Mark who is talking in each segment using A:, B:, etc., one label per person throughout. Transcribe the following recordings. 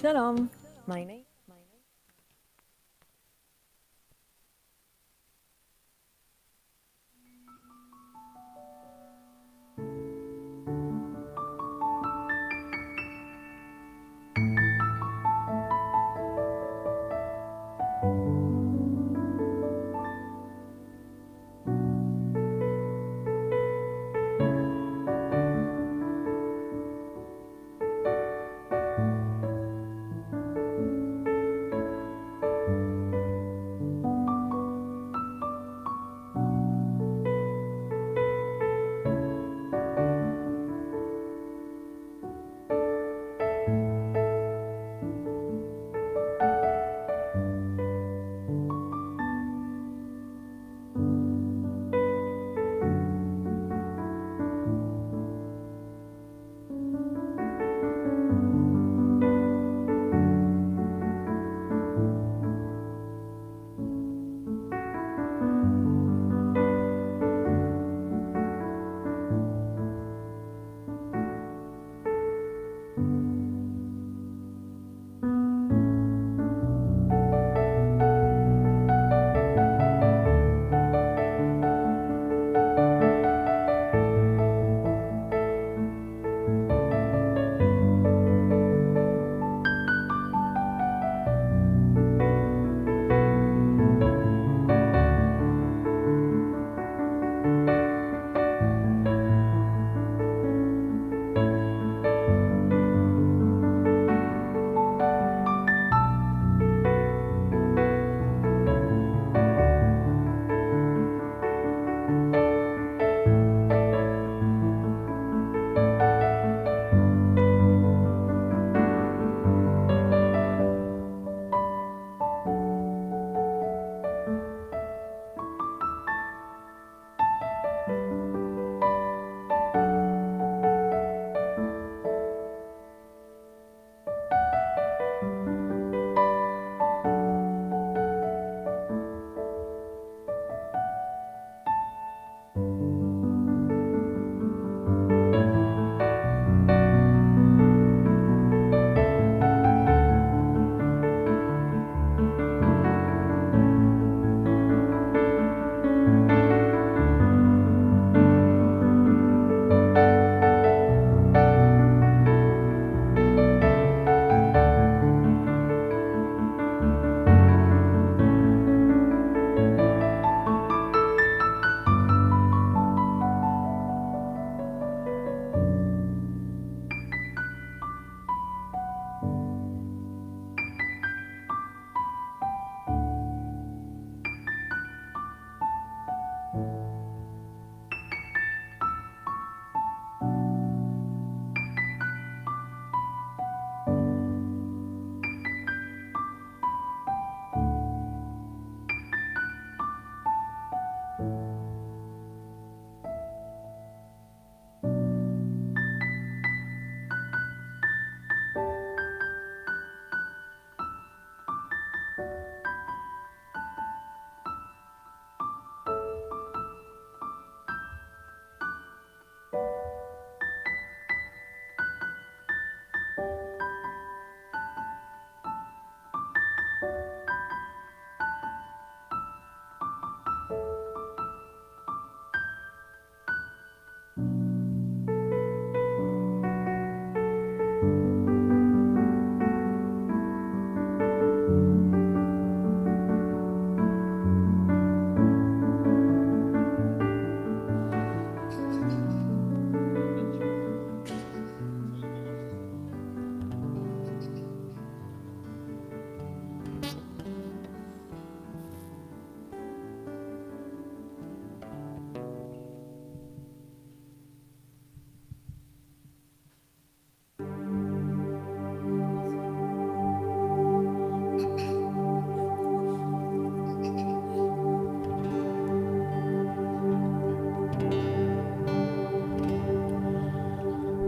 A: Shalom. My name.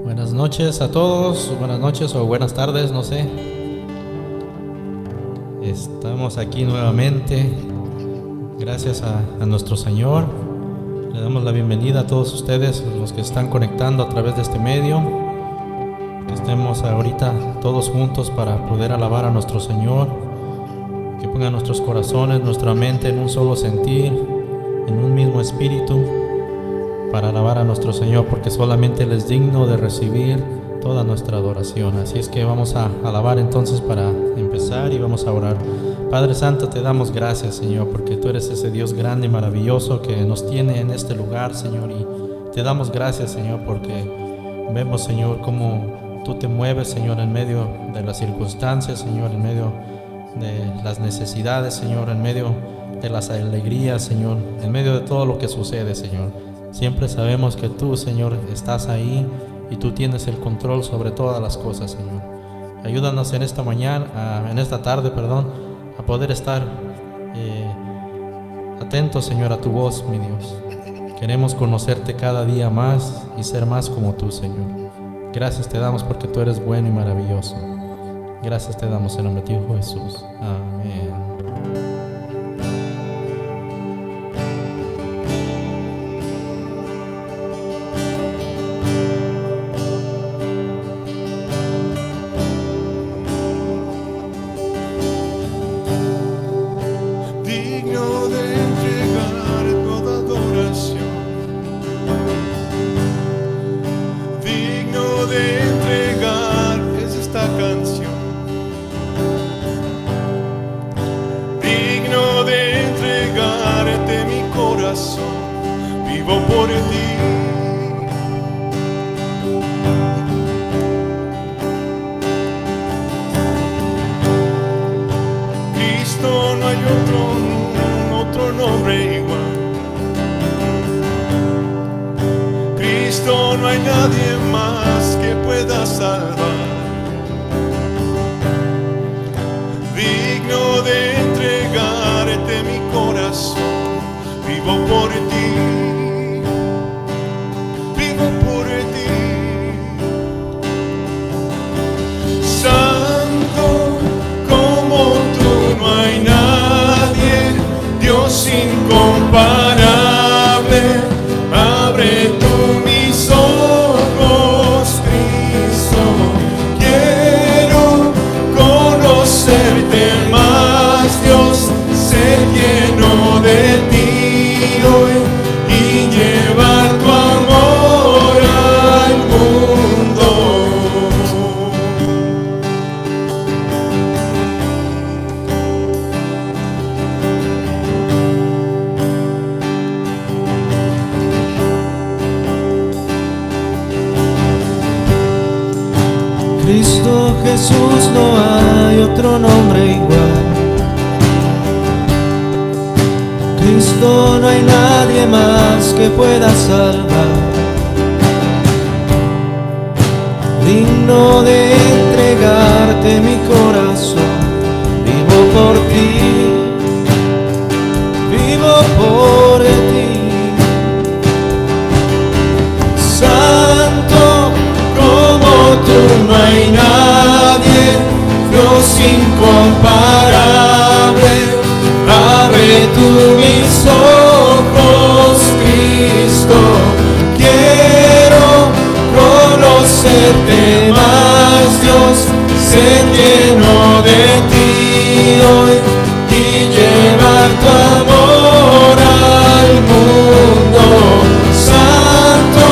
B: Buenas noches a todos, buenas noches o buenas tardes, no sé. Estamos aquí nuevamente, gracias a nuestro Señor. Le damos la bienvenida a todos ustedes, los que están conectando a través de este medio. que estemos ahorita todos juntos para poder alabar a nuestro Señor, que ponga nuestros corazones, nuestra mente en un solo sentir, en un mismo espíritu, para alabar a nuestro Señor, porque solamente Él es digno de recibir toda nuestra adoración. Así es que vamos a alabar entonces para empezar y vamos a orar. Padre Santo, te damos gracias, Señor, porque tú eres ese Dios grande y maravilloso que nos tiene en este lugar, Señor, y te damos gracias, Señor, porque vemos, Señor, cómo tú te mueves, Señor, en medio de las circunstancias, Señor, en medio de las necesidades, Señor, en medio de las alegrías, Señor, en medio de todo lo que sucede, Señor. Siempre sabemos que tú, Señor, estás ahí y tú tienes el control sobre todas las cosas, Señor. Ayúdanos en esta tarde, a poder estar atentos, Señor, a tu voz, mi Dios. Queremos conocerte cada día más y ser más como tú, Señor. Gracias te damos porque tú eres bueno y maravilloso. Gracias te damos en nombre de tu Hijo Jesús. Amén.
A: Digno de entregar toda adoración, digno de entregar es esta canción, digno de entregarte mi corazón, vivo por ti. Cristo, no hay otro nombre igual. Cristo, no hay nadie más que pueda salvar. Digno de entregarte mi corazón, vivo por ti, vivo por ti. Santo como tú no hay nadie, Dios incomparable. Abre tú mis ojos, Cristo. Quiero conocerte más, Dios, ser lleno de ti hoy y llevar tu amor al mundo.
C: Cristo Jesús, no hay otro nombre igual. Cristo, no hay nadie más que pueda salvar. Digno de entregarte mi corazón, vivo por ti, vivo por ti. Santo como tú no hay nadie, Dios incomparable. Abre tú mis ojos, Cristo. Quiero conocerte más, Dios, ser lleno de ti hoy y llevar tu amor al mundo. Santo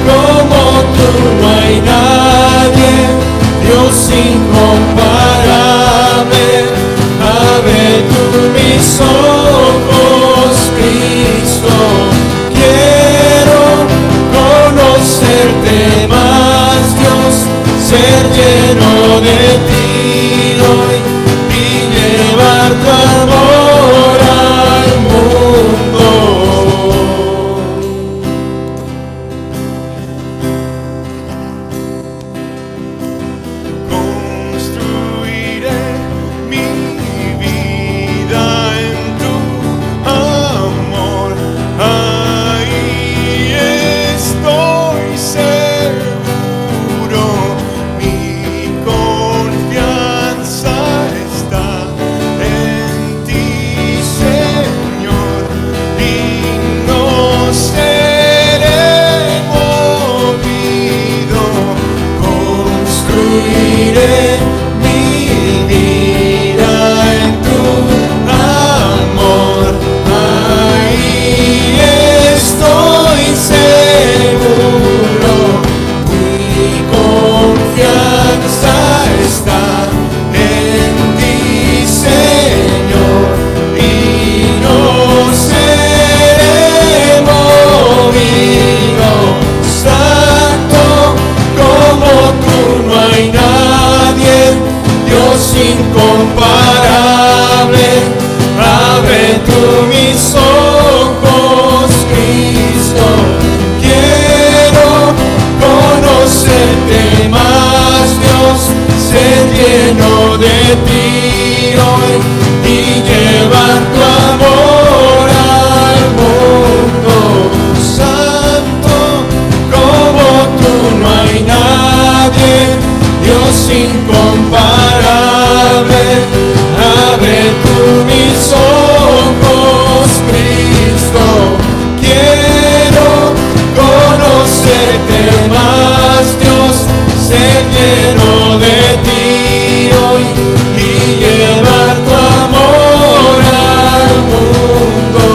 C: como tú no hay nadie, Dios incomparable. Abre tú mis ojos, Cristo. Quiero conocerte más, Dios, ser lleno de ti hoy incomparable. Abre tú mis ojos, Cristo. Quiero conocerte más, Dios. Ser lleno de ti hoy y llevar tu amor al mundo.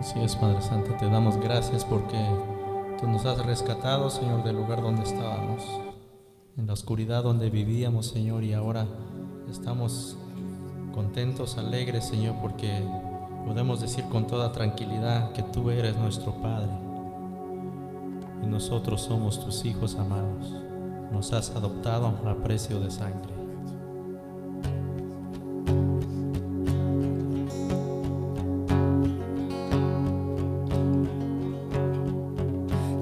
B: Así es, Padre Santo, te damos gracias porque tú nos has rescatado, Señor, del lugar donde estábamos, en la oscuridad donde vivíamos, Señor, y ahora estamos contentos, alegres, Señor, porque podemos decir con toda tranquilidad que tú eres nuestro Padre y nosotros somos tus hijos amados. Nos has adoptado a precio de sangre.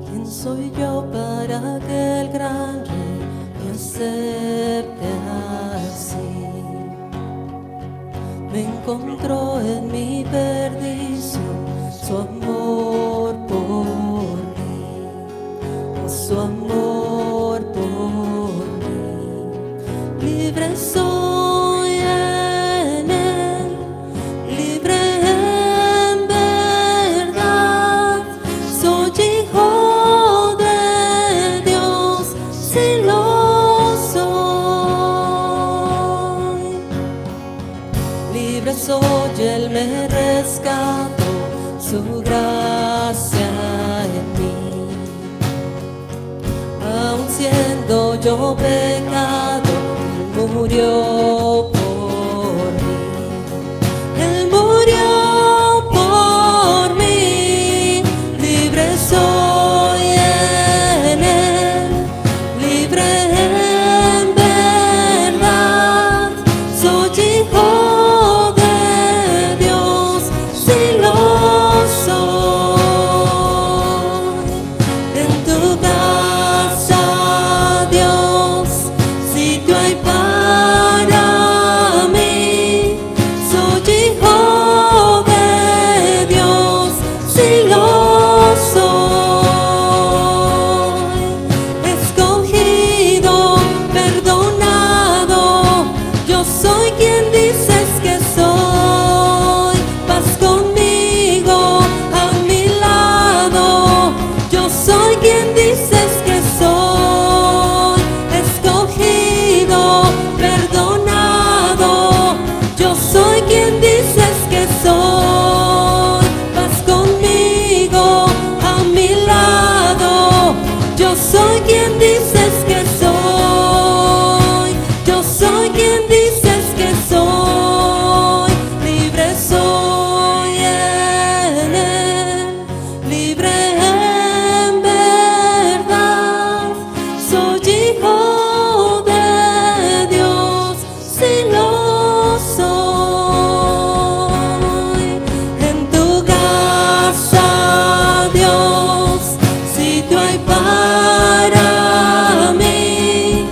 D: ¿Quién soy yo para que el gran Rey me acepte así? Me encontró en mi perdición su amor por mí, oh, su amor por mí. Libre soy en él, libre en verdad. Soy hijo de Dios, si lo soy. Libre soy, él me rescató, su gracia en mí. Aun siendo yo pecado, él murió por mí. Él murió por mí. Libre soy en él, libre en verdad. Soy hijo de Dios, si lo soy. En tu casa, Dios, sitio hay para mí. Soy hijo de Dios, si lo soy. Escogido, perdonado, yo soy quien dices que soy. Vas conmigo a mi lado, yo soy quien dices que soy. Escogido, perdonado, yo soy quien dices que soy. Vas conmigo a mi lado, yo soy quien dices que soy. Yo soy quien dices que soy. Libre soy en él, libre en verdad. Soy hijo de Dios, si lo soy. En tu casa, Dios, sitio hay para mí.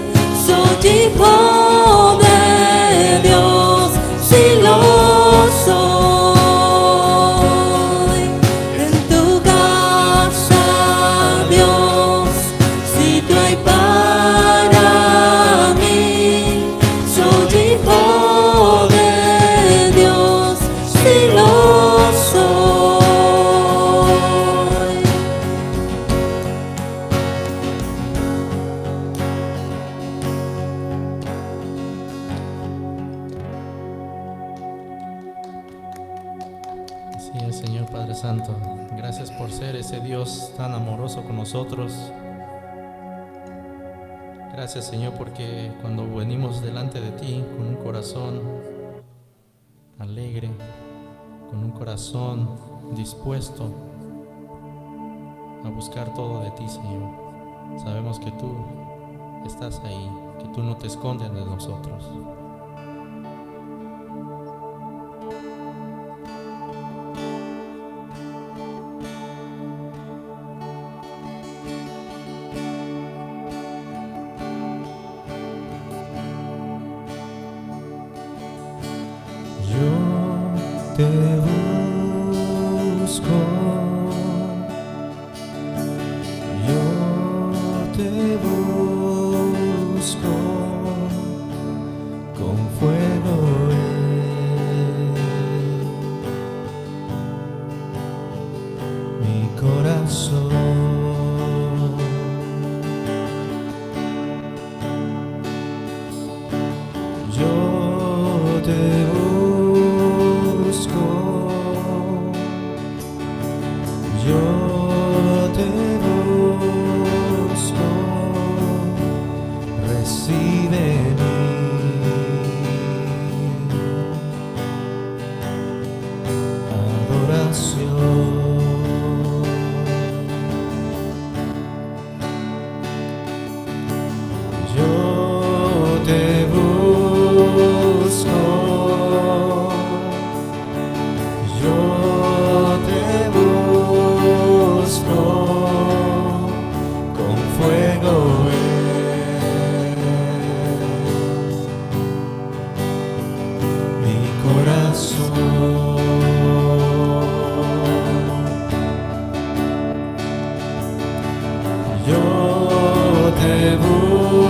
D: Soy hijo de Dios, si lo soy. En tu casa, Dios, sitio hay para mí. Soy hijo de Dios, si lo soy.
B: Así es, Señor Padre Santo. Gracias por ser ese Dios tan amoroso con nosotros. Gracias, Señor, porque cuando venimos delante de ti con un corazón alegre, con un corazón dispuesto a buscar todo de ti, Señor, sabemos que tú estás ahí, que tú no te escondes de nosotros.
C: te busco, yo te busco, con fuego mi corazón. Yo te busco, yo te busco, recibe mi adoración. Yo te busco, yo te busco, con fuego mi corazón. Yo te busco,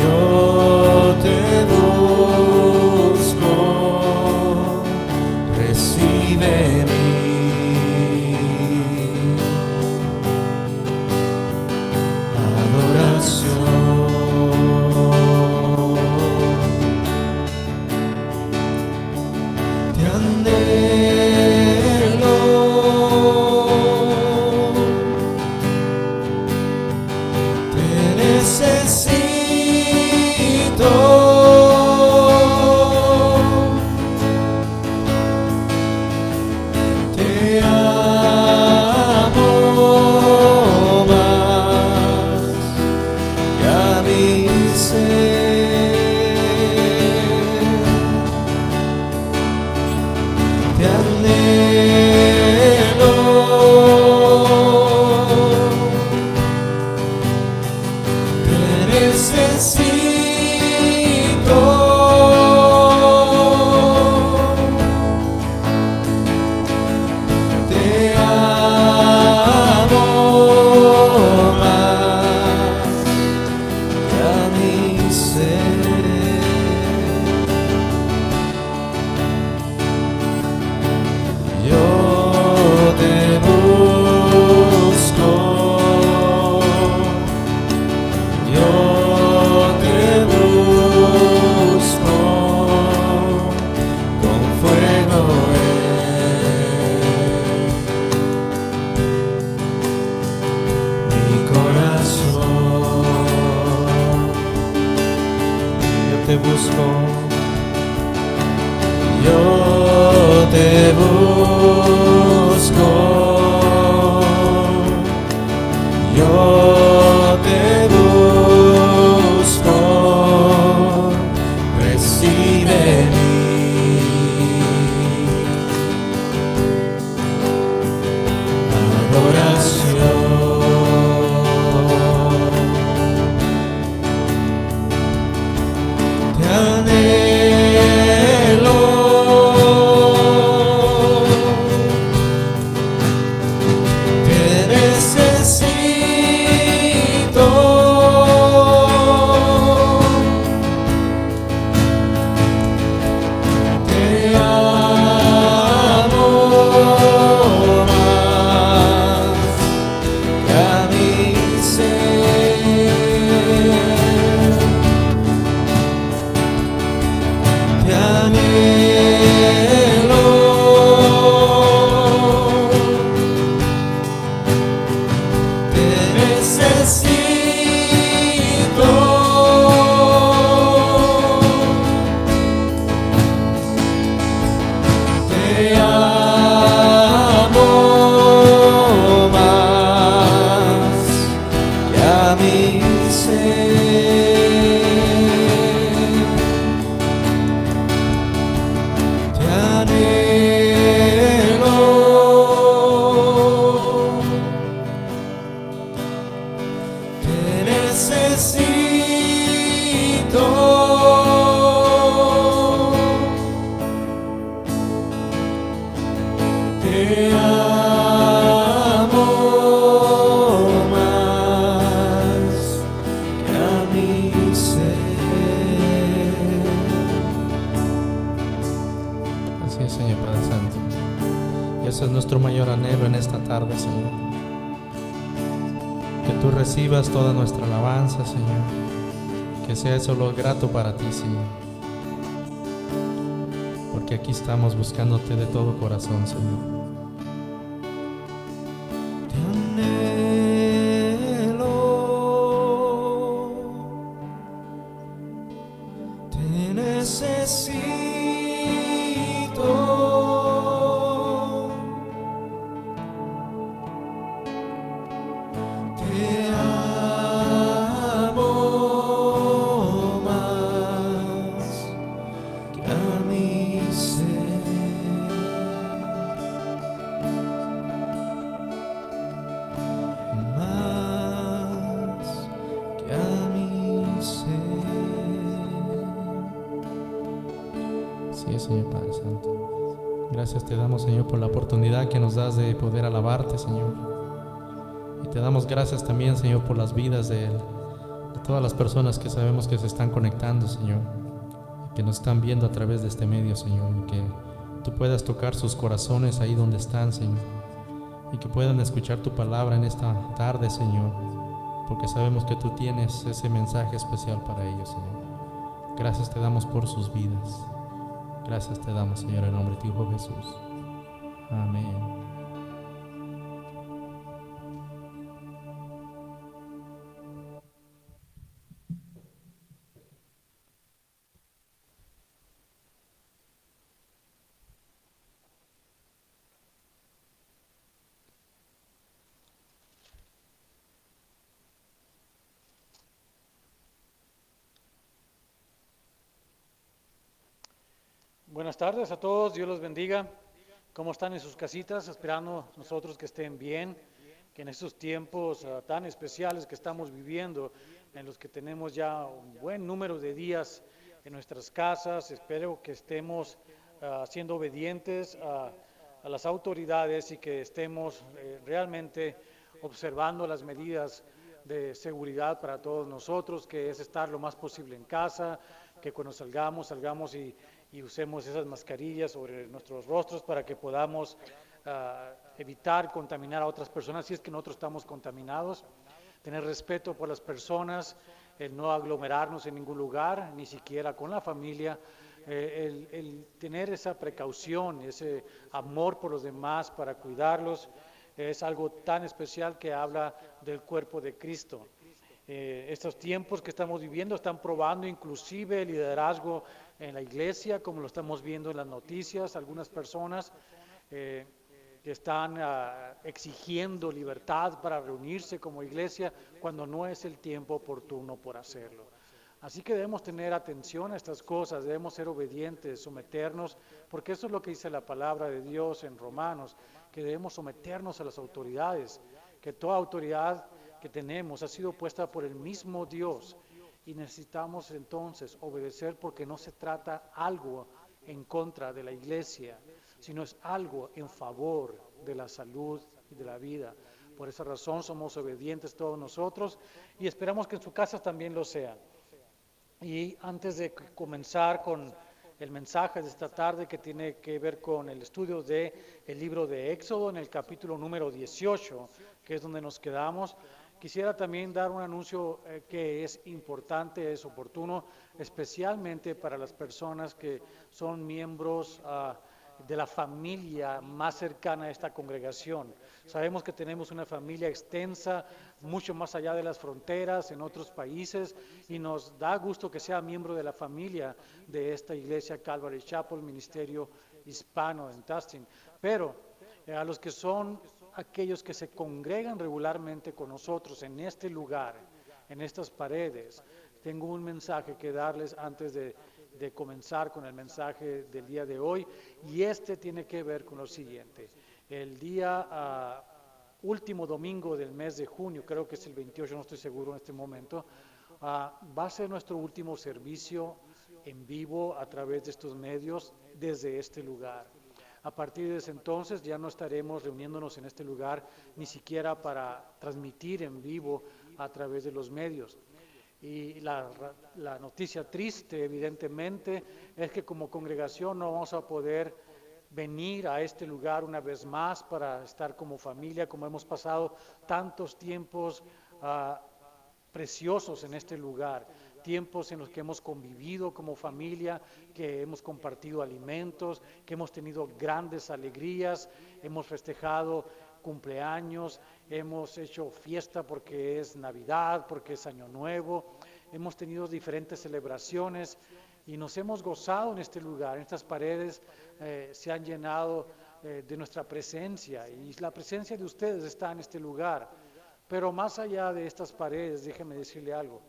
C: yo te busco, recibe mi adoración. Te anhelo, te necesito, te amo más que a mi ser. Te anhelo, te necesito, te amo más que a mi ser. Yo te busco, yo te busco, con fuego mi corazón. Yo te busco, yo te busco, yo te busco, recibe mi adoración. Te anhelo,
B: cielo en esta tarde, Señor. Que tú recibas toda nuestra alabanza, Señor. Que sea eso lo grato para ti, Señor. Porque aquí estamos buscándote de todo corazón, Señor.
C: Te anhelo, te necesito, te amo más que a mi ser. Más que a mi ser.
B: Sí, Señor Padre Santo. Gracias te damos, Señor, por la oportunidad que nos das de poder alabarte, Señor. Y te damos gracias también, Señor, por las vidas de todas las personas que sabemos que se están conectando, Señor, y que nos están viendo a través de este medio, Señor, y que tú puedas tocar sus corazones ahí donde están, Señor, y que puedan escuchar tu palabra en esta tarde, Señor, porque sabemos que tú tienes ese mensaje especial para ellos, Señor. Gracias te damos por sus vidas. Gracias te damos, Señor, en nombre de tu Hijo Jesús. Amén.
E: Buenas tardes a todos, Dios los bendiga. ¿Cómo están en sus casitas? Esperando nosotros que estén bien, que en estos tiempos tan especiales que estamos viviendo, en los que tenemos ya un buen número de días en nuestras casas, espero que estemos siendo obedientes a las autoridades y que estemos realmente observando las medidas de seguridad para todos nosotros, que es estar lo más posible en casa, que cuando salgamos y usemos esas mascarillas sobre nuestros rostros para que podamos evitar contaminar a otras personas si es que nosotros estamos contaminados, tener respeto por las personas, el no aglomerarnos en ningún lugar, ni siquiera con la familia, el tener esa precaución, ese amor por los demás para cuidarlos, es algo tan especial que habla del cuerpo de Cristo. Estos tiempos que estamos viviendo están probando inclusive el liderazgo en la iglesia, como lo estamos viendo en las noticias, algunas personas que están exigiendo libertad para reunirse como iglesia cuando no es el tiempo oportuno por hacerlo. Así que debemos tener atención a estas cosas, debemos ser obedientes, someternos, porque eso es lo que dice la palabra de Dios en Romanos, que debemos someternos a las autoridades, que toda autoridad que tenemos ha sido puesta por el mismo Dios y necesitamos entonces obedecer porque no se trata algo en contra de la iglesia, sino es algo en favor de la salud y de la vida. Por esa razón somos obedientes todos nosotros y esperamos que en sus casas también lo sean. Y antes de comenzar con el mensaje de esta tarde que tiene que ver con el estudio del libro de Éxodo en el capítulo número 18, que es donde nos quedamos, quisiera también dar un anuncio que es importante, es oportuno, especialmente para las personas que son miembros de la familia más cercana a esta congregación. Sabemos que tenemos una familia extensa, mucho más allá de las fronteras, en otros países, y nos da gusto que sea miembro de la familia de esta iglesia Calvary Chapel, Ministerio Hispano en Tustin. Pero a los que son aquellos que se congregan regularmente con nosotros en este lugar, en estas paredes, tengo un mensaje que darles antes de comenzar con el mensaje del día de hoy, y este tiene que ver con lo siguiente. El día último domingo del mes de junio, creo que es el 28, no estoy seguro en este momento, va a ser nuestro último servicio en vivo a través de estos medios desde este lugar. A partir de ese entonces ya no estaremos reuniéndonos en este lugar ni siquiera para transmitir en vivo a través de los medios. Y la noticia triste, evidentemente, es que como congregación no vamos a poder venir a este lugar una vez más para estar como familia, como hemos pasado tantos tiempos preciosos en este lugar, tiempos en los que hemos convivido como familia, que hemos compartido alimentos, que hemos tenido grandes alegrías, hemos festejado cumpleaños, hemos hecho fiesta porque es Navidad, porque es Año Nuevo, hemos tenido diferentes celebraciones y nos hemos gozado en este lugar. Estas paredes se han llenado de nuestra presencia y la presencia de ustedes está en este lugar. Pero más allá de estas paredes, déjenme decirle algo,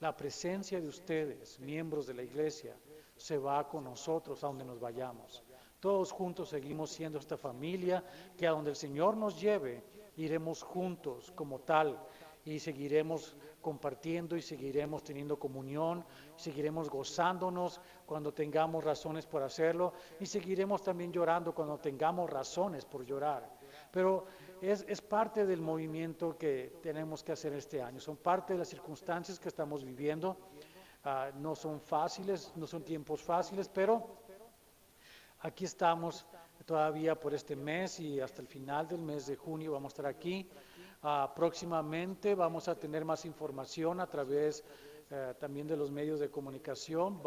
E: la presencia de ustedes, miembros de la iglesia, se va con nosotros a donde nos vayamos. Todos juntos seguimos siendo esta familia que a donde el Señor nos lleve, iremos juntos como tal y seguiremos compartiendo y seguiremos teniendo comunión, seguiremos gozándonos cuando tengamos razones por hacerlo y seguiremos también llorando cuando tengamos razones por llorar. Pero es parte del movimiento que tenemos que hacer este año, son parte de las circunstancias que estamos viviendo, no son fáciles, no son tiempos fáciles, pero aquí estamos todavía por este mes y hasta el final del mes de junio vamos a estar aquí. Próximamente vamos a tener más información a través también de los medios de comunicación.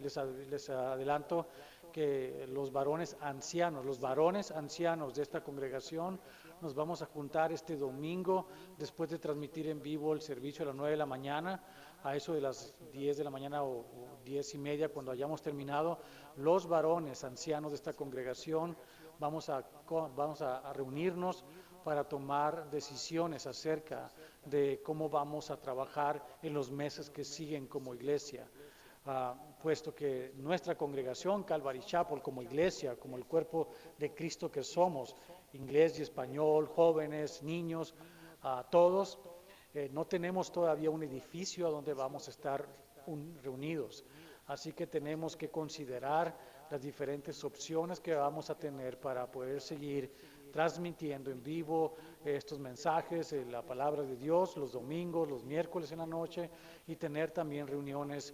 E: Les adelanto que los varones ancianos de esta congregación nos vamos a juntar este domingo después de transmitir en vivo el servicio a las 9 de la mañana, a eso de las 10 de la mañana o 10 y media cuando hayamos terminado. Los varones ancianos de esta congregación vamos a reunirnos para tomar decisiones acerca de cómo vamos a trabajar en los meses que siguen como iglesia. Puesto que nuestra congregación Calvary Chapel como iglesia, como el cuerpo de Cristo que somos, inglés y español, jóvenes, niños, todos, no tenemos todavía un edificio a donde vamos a estar reunidos. Así que tenemos que considerar las diferentes opciones que vamos a tener para poder seguir transmitiendo en vivo estos mensajes, la palabra de Dios, los domingos, los miércoles en la noche y tener también reuniones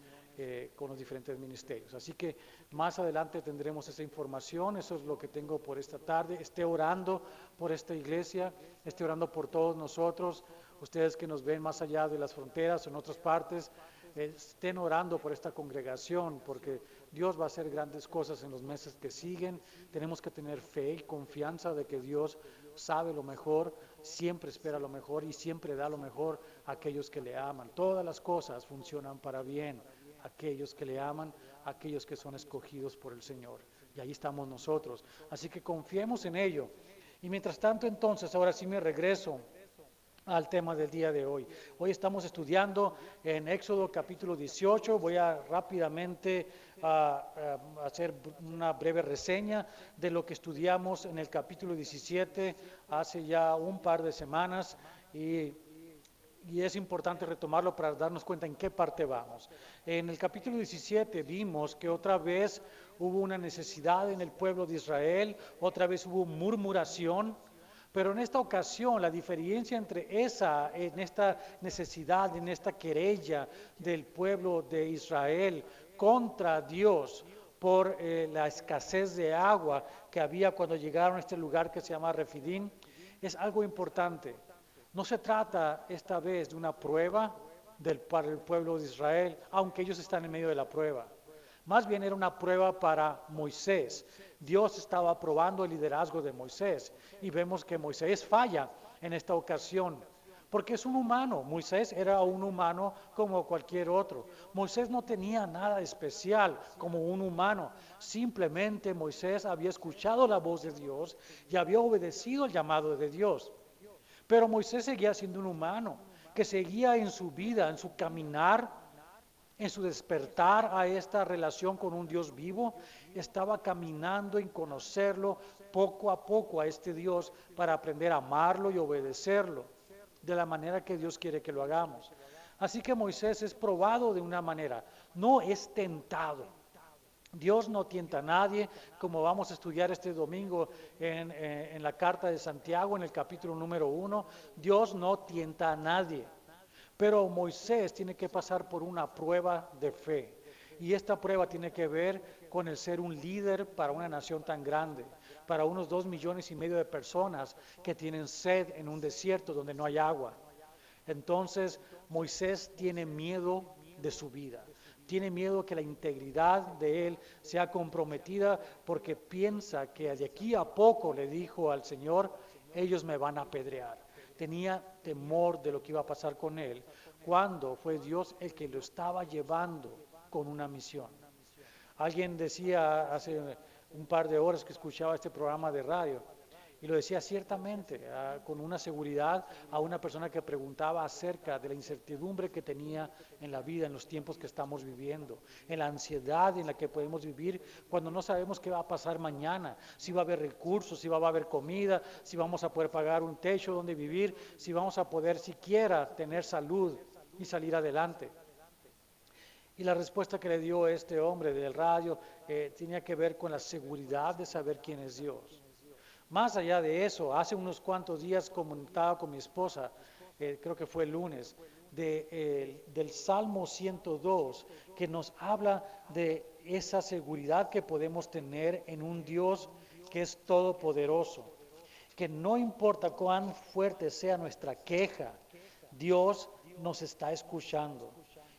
E: con los diferentes ministerios. Así que más adelante tendremos esa información, eso es lo que tengo por esta tarde. Esté orando por esta iglesia, esté orando por todos nosotros, ustedes que nos ven más allá de las fronteras o en otras partes, estén orando por esta congregación, porque Dios va a hacer grandes cosas en los meses que siguen. Tenemos que tener fe y confianza de que Dios sabe lo mejor, siempre espera lo mejor y siempre da lo mejor a aquellos que le aman. Todas las cosas funcionan para bien, aquellos que le aman, aquellos que son escogidos por el Señor. Y ahí estamos nosotros. Así que confiemos en ello. Y mientras tanto, entonces, ahora sí me regreso al tema del día de hoy. Hoy estamos estudiando en Éxodo capítulo 18. Voy a rápidamente hacer una breve reseña de lo que estudiamos en el capítulo 17 hace ya un par de semanas y es importante retomarlo para darnos cuenta en qué parte vamos. En el capítulo 17 vimos que otra vez hubo una necesidad en el pueblo de Israel, otra vez hubo murmuración. Pero en esta ocasión la diferencia entre en esta necesidad, en esta querella del pueblo de Israel contra Dios por la escasez de agua que había cuando llegaron a este lugar que se llama Refidim, es algo importante. No se trata esta vez de una prueba para el pueblo de Israel, aunque ellos están en medio de la prueba. Más bien era una prueba para Moisés. Dios estaba probando el liderazgo de Moisés y vemos que Moisés falla en esta ocasión porque es un humano. Moisés era un humano como cualquier otro. Moisés no tenía nada especial como un humano. Simplemente Moisés había escuchado la voz de Dios y había obedecido el llamado de Dios. Pero Moisés seguía siendo un humano que seguía en su vida, en su caminar, en su despertar a esta relación con un Dios vivo, estaba caminando en conocerlo poco a poco a este Dios para aprender a amarlo y obedecerlo de la manera que Dios quiere que lo hagamos. Así que Moisés es probado de una manera, no es tentado. Dios no tienta a nadie, como vamos a estudiar este domingo en la carta de Santiago, en el capítulo número 1, Dios no tienta a nadie. Pero Moisés tiene que pasar por una prueba de fe. Y esta prueba tiene que ver con el ser un líder para una nación tan grande, para unos 2,5 millones de personas que tienen sed en un desierto donde no hay agua. Entonces Moisés tiene miedo de su vida. Tiene miedo que la integridad de él sea comprometida porque piensa que de aquí a poco le dijo al Señor, ellos me van a apedrear. Tenía temor de lo que iba a pasar con él cuando fue Dios el que lo estaba llevando con una misión. Alguien decía hace un par de horas que escuchaba este programa de radio, y lo decía ciertamente, con una seguridad, a una persona que preguntaba acerca de la incertidumbre que tenía en la vida, en los tiempos que estamos viviendo, en la ansiedad en la que podemos vivir cuando no sabemos qué va a pasar mañana, si va a haber recursos, si va a haber comida, si vamos a poder pagar un techo donde vivir, si vamos a poder siquiera tener salud y salir adelante. Y la respuesta que le dio este hombre del radio tenía que ver con la seguridad de saber quién es Dios. Más allá de eso, hace unos cuantos días comentaba con mi esposa, creo que fue el lunes, del Salmo 102, que nos habla de esa seguridad que podemos tener en un Dios que es todopoderoso, que no importa cuán fuerte sea nuestra queja, Dios nos está escuchando.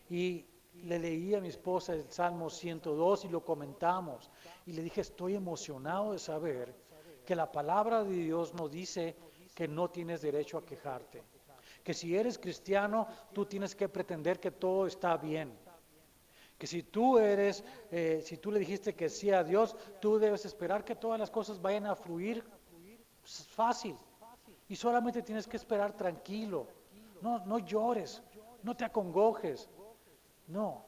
E: Y le leí a mi esposa el Salmo 102 y lo comentamos, y le dije, estoy emocionado de saber que la palabra de Dios nos dice que no tienes derecho a quejarte, que si eres cristiano, tú tienes que pretender que todo está bien, que si tú le dijiste que sí a Dios, tú debes esperar que todas las cosas vayan a fluir fácil, y solamente tienes que esperar tranquilo, no llores, no te acongojes, no,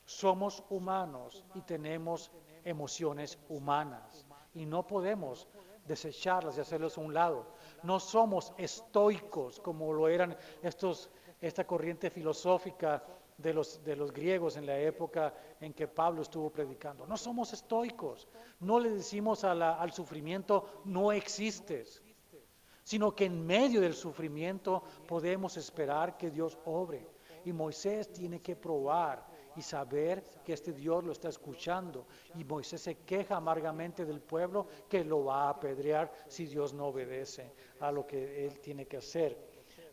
E: somos humanos y tenemos emociones humanas, y no podemos desecharlas y hacerlas a un lado. No somos estoicos como lo eran esta corriente filosófica de los griegos en la época en que Pablo estuvo predicando. No somos estoicos, no le decimos al sufrimiento no existes, sino que en medio del sufrimiento podemos esperar que Dios obre. Y Moisés tiene que probar y saber que este Dios lo está escuchando. Y Moisés se queja amargamente del pueblo que lo va a apedrear si Dios no obedece a lo que él tiene que hacer.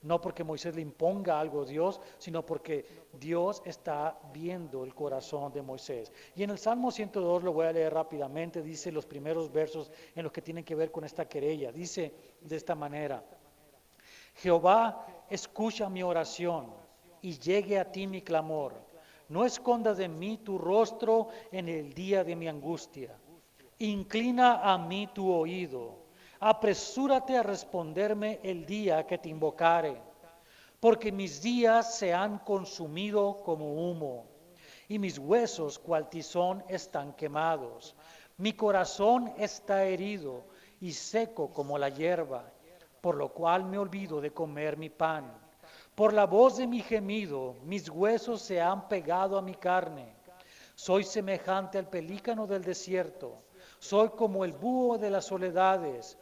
E: No porque Moisés le imponga algo a Dios, sino porque Dios está viendo el corazón de Moisés. Y en el Salmo 102, lo voy a leer rápidamente, dice los primeros versos en los que tienen que ver con esta querella. Dice de esta manera: Jehová, escucha mi oración y llegue a ti mi clamor. No escondas de mí tu rostro en el día de mi angustia. Inclina a mí tu oído. Apresúrate a responderme el día que te invocare. Porque mis días se han consumido como humo, y mis huesos cual tizón están quemados. Mi corazón está herido y seco como la hierba, por lo cual me olvido de comer mi pan. Por la voz de mi gemido, mis huesos se han pegado a mi carne. Soy semejante al pelícano del desierto. Soy como el búho de las soledades.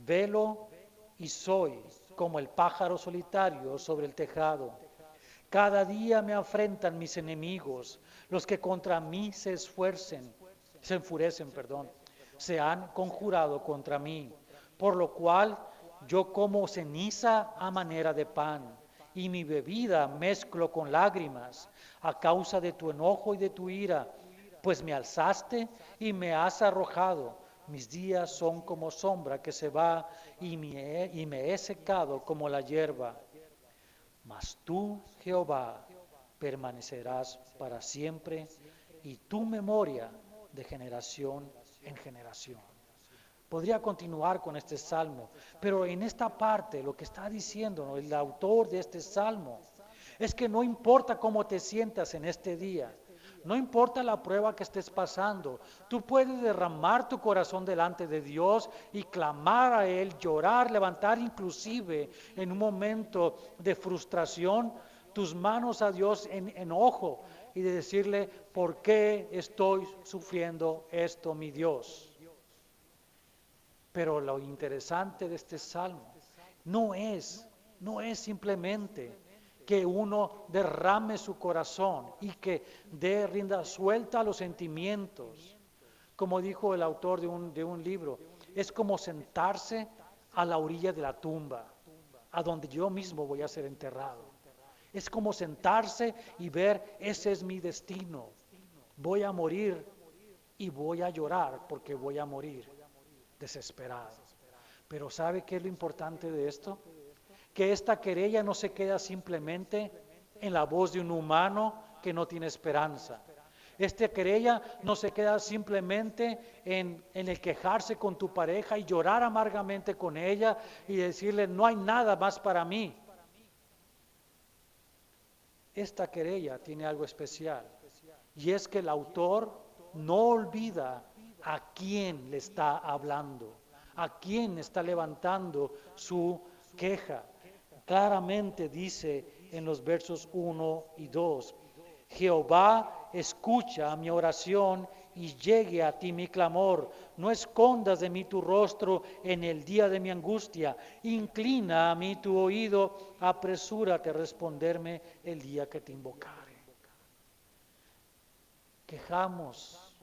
E: Velo y soy como el pájaro solitario sobre el tejado. Cada día me afrentan mis enemigos, los que contra mí se enfurecen, se han conjurado contra mí, por lo cual yo como ceniza a manera de pan, y mi bebida mezclo con lágrimas, a causa de tu enojo y de tu ira, pues me alzaste y me has arrojado. Mis días son como sombra que se va, y me he secado como la hierba. Mas tú, Jehová, permanecerás para siempre, y tu memoria de generación en generación. Podría continuar con este salmo, pero en esta parte lo que está diciendo el autor de este salmo es que no importa cómo te sientas en este día, no importa la prueba que estés pasando, tú puedes derramar tu corazón delante de Dios y clamar a Él, llorar, levantar inclusive en un momento de frustración tus manos a Dios en enojo y de decirle, ¿por qué estoy sufriendo esto, mi Dios? Pero lo interesante de este salmo no es simplemente que uno derrame su corazón y que dé rienda suelta a los sentimientos. Como dijo el autor de un libro, es como sentarse a la orilla de la tumba, a donde yo mismo voy a ser enterrado. Es como sentarse y ver, ese es mi destino. Voy a morir y voy a llorar porque voy a morir desesperado. Pero ¿sabe qué es lo importante de esto? Que esta querella no se queda simplemente en la voz de un humano que no tiene esperanza. Esta querella no se queda simplemente en el quejarse con tu pareja y llorar amargamente con ella y decirle, no hay nada más para mí. Esta querella tiene algo especial, y es que el autor no olvida a quién le está hablando, a quién está levantando su queja. Claramente dice en los versos 1 y 2, Jehová, escucha mi oración y llegue a ti mi clamor. No escondas de mí tu rostro en el día de mi angustia. Inclina a mí tu oído, apresúrate a responderme el día que te invocare. Quejamos,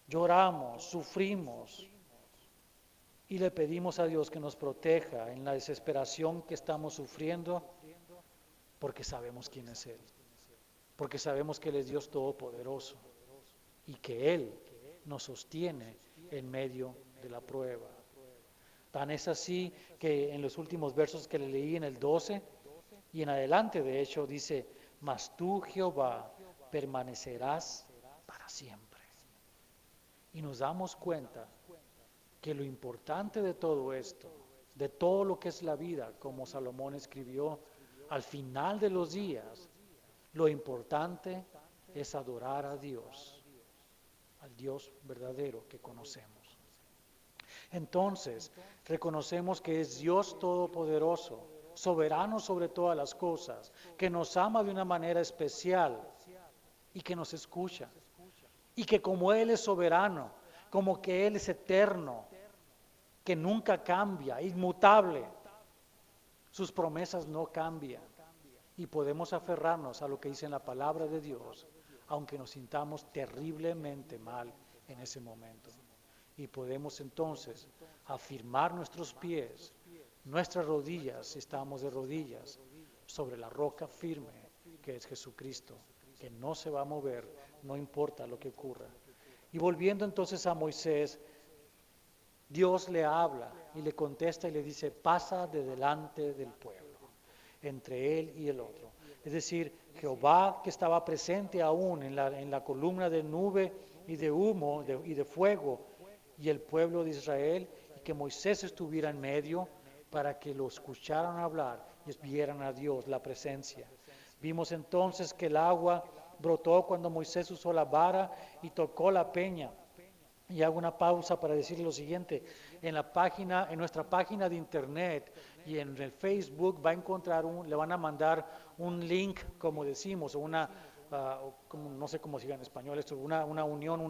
E: lloramos, sufrimos y le pedimos a Dios que nos proteja en la desesperación que estamos sufriendo, porque sabemos quién es Él. Porque sabemos que Él es Dios Todopoderoso y que Él nos sostiene en medio de la prueba. Tan es así que en los últimos versos que le leí en el 12 y en adelante, de hecho, dice, mas tú, Jehová, permanecerás para siempre. Y nos damos cuenta que lo importante de todo esto, de todo lo que es la vida, como Salomón escribió, al final de los días, lo importante es adorar a Dios, al Dios verdadero que conocemos. Entonces, reconocemos que es Dios Todopoderoso, soberano sobre todas las cosas, que nos ama de una manera especial y que nos escucha. Y que como Él es soberano, como que Él es eterno, que nunca cambia, inmutable, sus promesas no cambian. Y podemos aferrarnos a lo que dice en la palabra de Dios, aunque nos sintamos terriblemente mal en ese momento. Y podemos entonces afirmar nuestros pies, nuestras rodillas, si estamos de rodillas, sobre la roca firme que es Jesucristo, que no se va a mover, no importa lo que ocurra. Y volviendo entonces a Moisés, Dios le habla y le contesta y le dice, pasa de delante del pueblo, entre él y el otro. Es decir, Jehová, que estaba presente aún en la columna de nube y de humo y de fuego, y el pueblo de Israel, y que Moisés estuviera en medio para que lo escucharan hablar y vieran a Dios, la presencia. Vimos entonces que el agua brotó cuando Moisés usó la vara y tocó la peña. Y hago una pausa para decirle lo siguiente: en nuestra página de internet y en el Facebook va a encontrar le van a mandar un link, como decimos, o no sé cómo se diga en español esto, una unión,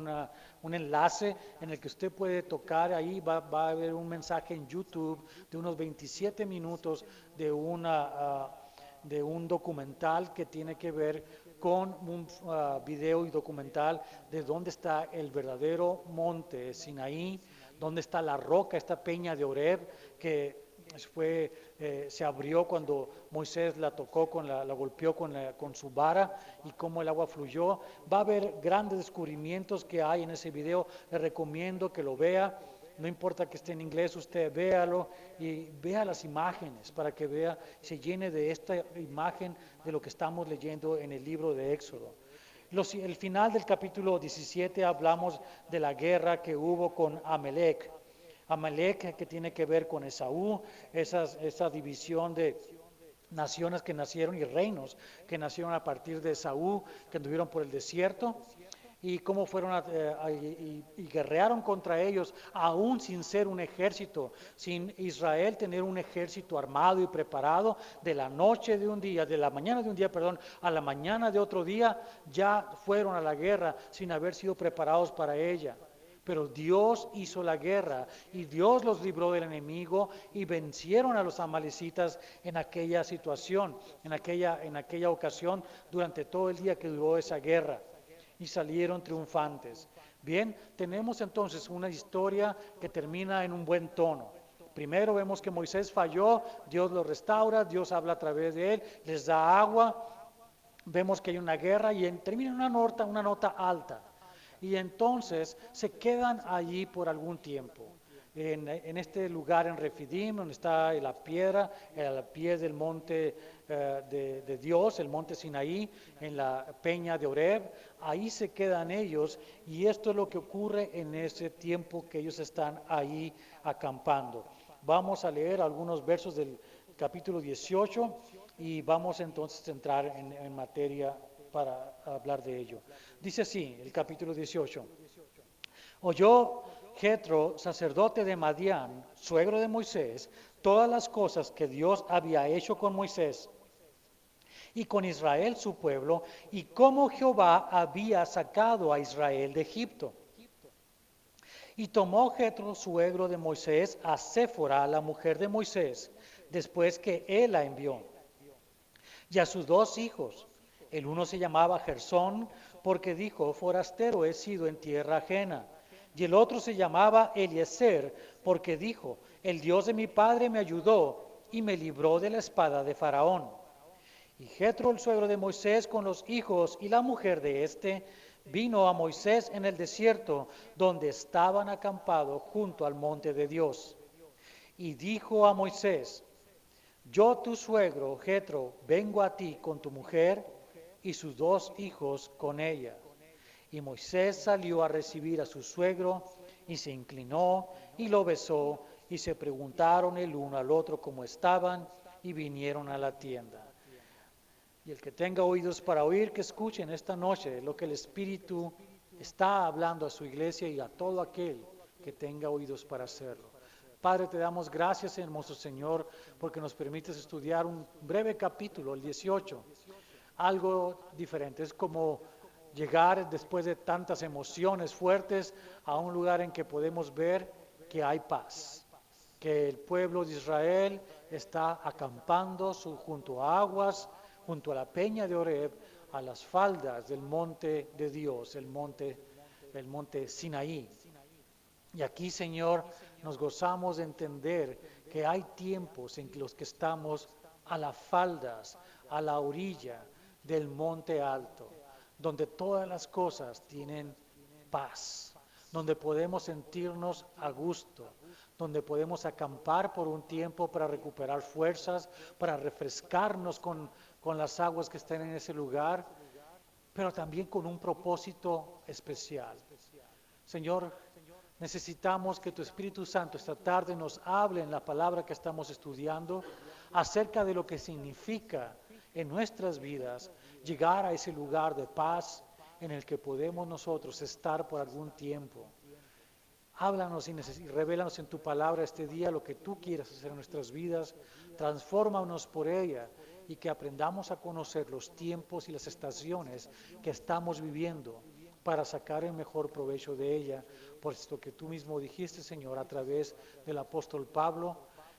E: un enlace en el que usted puede tocar. Ahí va a haber un mensaje en YouTube de unos 27 minutos de un documental que tiene que ver con un video y documental de dónde está el verdadero monte Sinaí, dónde está la roca, esta peña de Oreb, que se abrió cuando Moisés la tocó, la golpeó con su vara, y cómo el agua fluyó. Va a haber grandes descubrimientos que hay en ese video. Le recomiendo que lo vea. No importa que esté en inglés, usted véalo y vea las imágenes para que se llene de esta imagen de lo que estamos leyendo en el libro de Éxodo. El final del capítulo 17 hablamos de la guerra que hubo con Amalek. Amalek, que tiene que ver con Esaú, esa división de naciones que nacieron y reinos que nacieron a partir de Esaú, que anduvieron por el desierto. Y cómo fueron y guerrearon contra ellos, aún sin ser un ejército, sin Israel tener un ejército armado y preparado. De la mañana de un día, a la mañana de otro día, ya fueron a la guerra sin haber sido preparados para ella. Pero Dios hizo la guerra y Dios los libró del enemigo y vencieron a los amalecitas en aquella situación, en aquella ocasión, durante todo el día que duró esa guerra, y salieron triunfantes. Bien, tenemos entonces una historia que termina en un buen tono. Primero vemos que Moisés falló, Dios lo restaura, Dios habla a través de él, les da agua, vemos que hay una guerra y termina en una nota alta. Y entonces se quedan allí por algún tiempo, en este lugar en Refidim, donde está la piedra, al pie del monte de Dios, el monte Sinaí, en la peña de Horeb. Ahí se quedan ellos y esto es lo que ocurre en ese tiempo que ellos están ahí acampando. Vamos a leer algunos versos del capítulo 18 y vamos entonces a entrar en materia para hablar de ello. Dice así, el capítulo 18. Oyó Jetro, sacerdote de Madián, suegro de Moisés, todas las cosas que Dios había hecho con Moisés y con Israel su pueblo, y cómo Jehová había sacado a Israel de Egipto. Y tomó Jetro, suegro de Moisés, a Séfora, la mujer de Moisés, después que él la envió, y a sus 2 hijos. El uno se llamaba Gersón, porque dijo, forastero he sido en tierra ajena. Y el otro se llamaba Eliezer, porque dijo, el Dios de mi padre me ayudó y me libró de la espada de Faraón. Y Jetro, el suegro de Moisés, con los hijos y la mujer de éste, vino a Moisés en el desierto, donde estaban acampados junto al monte de Dios. Y dijo a Moisés, yo tu suegro, Jetro, vengo a ti con tu mujer y sus 2 hijos con ella. Y Moisés salió a recibir a su suegro y se inclinó y lo besó y se preguntaron el uno al otro cómo estaban y vinieron a la tienda. Y el que tenga oídos para oír, que escuchen esta noche lo que el Espíritu está hablando a su iglesia y a todo aquel que tenga oídos para hacerlo. Padre, te damos gracias, hermoso Señor, porque nos permites estudiar un breve capítulo, el 18. Algo diferente, es como llegar después de tantas emociones fuertes a un lugar en que podemos ver que hay paz, que el pueblo de Israel está acampando junto a aguas, junto a la peña de Horeb, a las faldas del monte de Dios, el monte Sinaí. Y aquí, Señor, nos gozamos de entender que hay tiempos en los que estamos a las faldas, a la orilla del monte alto, donde todas las cosas tienen paz, donde podemos sentirnos a gusto, donde podemos acampar por un tiempo para recuperar fuerzas, para refrescarnos con las aguas que están en ese lugar, pero también con un propósito especial. Señor, necesitamos que tu Espíritu Santo esta tarde nos hable en la palabra que estamos estudiando acerca de lo que significa en nuestras vidas llegar a ese lugar de paz en el que podemos nosotros estar por algún tiempo. Háblanos y revélanos en tu palabra este día lo que tú quieras hacer en nuestras vidas, transfórmanos por ella y que aprendamos a conocer los tiempos y las estaciones que estamos viviendo para sacar el mejor provecho de ella, por esto que tú mismo dijiste, Señor, a través del apóstol Pablo,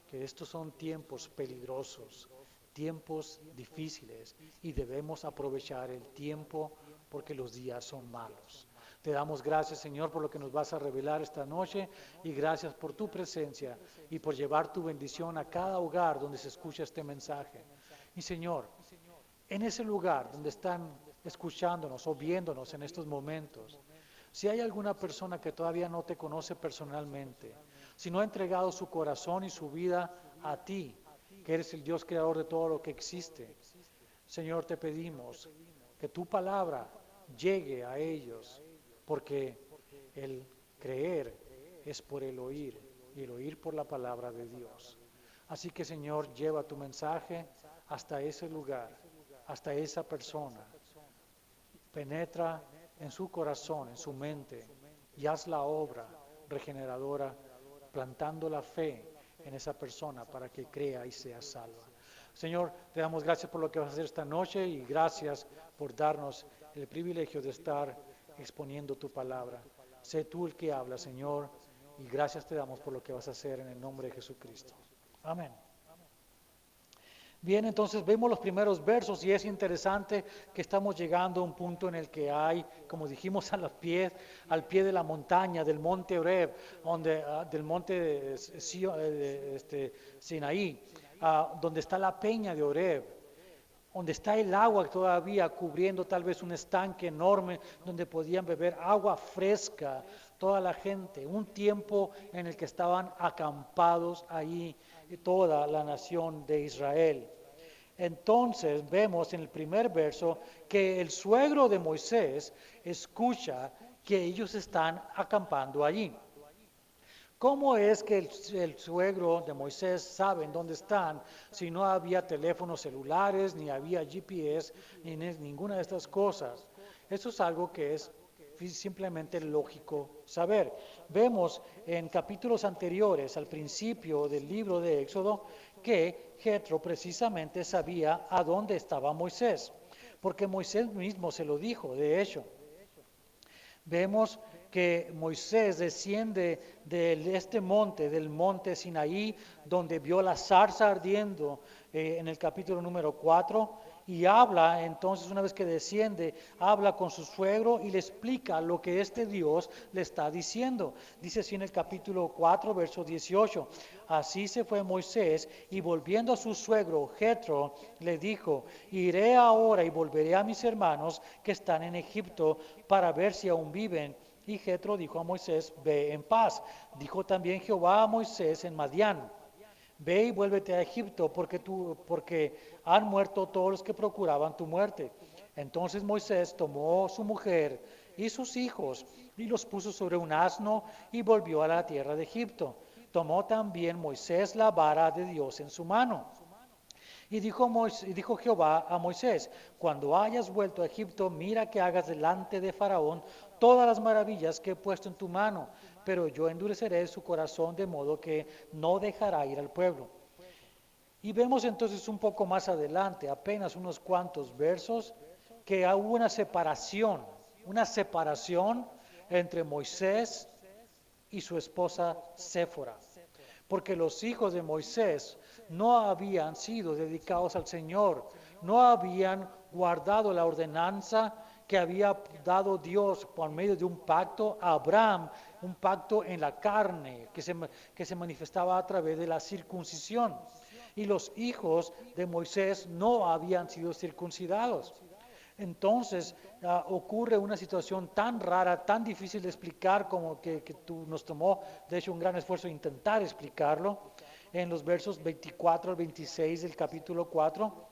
E: que estos son tiempos peligrosos, tiempos difíciles y debemos aprovechar el tiempo porque los días son malos. Te damos gracias, Señor, por lo que nos vas a revelar esta noche y gracias por tu presencia y por llevar tu bendición a cada hogar donde se escucha este mensaje. Y Señor, en ese lugar donde están escuchándonos o viéndonos en estos momentos, si hay alguna persona que todavía no te conoce personalmente, si no ha entregado su corazón y su vida a ti, que eres el Dios creador de todo lo que existe, Señor, te pedimos que tu palabra llegue a ellos, porque el creer es por el oír y el oír por la palabra de Dios. Así que, Señor, lleva tu mensaje hasta ese lugar, hasta esa persona. Penetra en su corazón, en su mente, y haz la obra regeneradora, plantando la fe en esa persona para que crea y sea salva. Señor, te damos gracias por lo que vas a hacer esta noche y gracias por darnos el privilegio de estar exponiendo tu palabra. Sé tú el que habla, Señor, y gracias te damos por lo que vas a hacer en el nombre de Jesucristo. Amén. Bien, entonces vemos los primeros versos y es interesante que estamos llegando a un punto en el que hay, como dijimos, al pie de la montaña, del monte Oreb, del monte Sinaí, donde está la peña de Oreb, donde está el agua todavía cubriendo tal vez un estanque enorme donde podían beber agua fresca toda la gente, un tiempo en el que estaban acampados ahí toda la nación de Israel. Entonces vemos en el primer verso que el suegro de Moisés escucha que ellos están acampando allí. ¿Cómo es que el suegro de Moisés sabe dónde están si no había teléfonos celulares, ni había GPS, ni ninguna de estas cosas? Eso es algo que es simplemente lógico saber. Vemos en capítulos anteriores, al principio del libro de Éxodo, que Jetro precisamente sabía a dónde estaba Moisés, porque Moisés mismo se lo dijo, de hecho. Vemos que Moisés desciende del monte Sinaí, donde vio la zarza ardiendo en el capítulo número 4, y habla, entonces una vez que desciende, habla con su suegro y le explica lo que este Dios le está diciendo. Dice así en el capítulo 4, verso 18, así se fue Moisés y volviendo a su suegro Jetro le dijo, iré ahora y volveré a mis hermanos que están en Egipto para ver si aún viven. Y Jetro dijo a Moisés, ve en paz. Dijo también Jehová a Moisés en Madián, ve y vuélvete a Egipto, porque han muerto todos los que procuraban tu muerte. Entonces Moisés tomó su mujer y sus hijos y los puso sobre un asno y volvió a la tierra de Egipto. Tomó también Moisés la vara de Dios en su mano. Y dijo Jehová a Moisés, cuando hayas vuelto a Egipto, mira que hagas delante de Faraón todas las maravillas que he puesto en tu mano, pero yo endureceré su corazón de modo que no dejará ir al pueblo. Y vemos entonces un poco más adelante, apenas unos cuantos versos, que hubo una separación entre Moisés y su esposa Séfora, porque los hijos de Moisés no habían sido dedicados al Señor, no habían guardado la ordenanza que había dado Dios por medio de un pacto a Abraham, un pacto en la carne que se manifestaba a través de la circuncisión. Y los hijos de Moisés no habían sido circuncidados. Entonces ocurre una situación tan rara, tan difícil de explicar, como que nos tomó, de hecho, un gran esfuerzo intentar explicarlo, en los versos 24 al 26 del capítulo 4.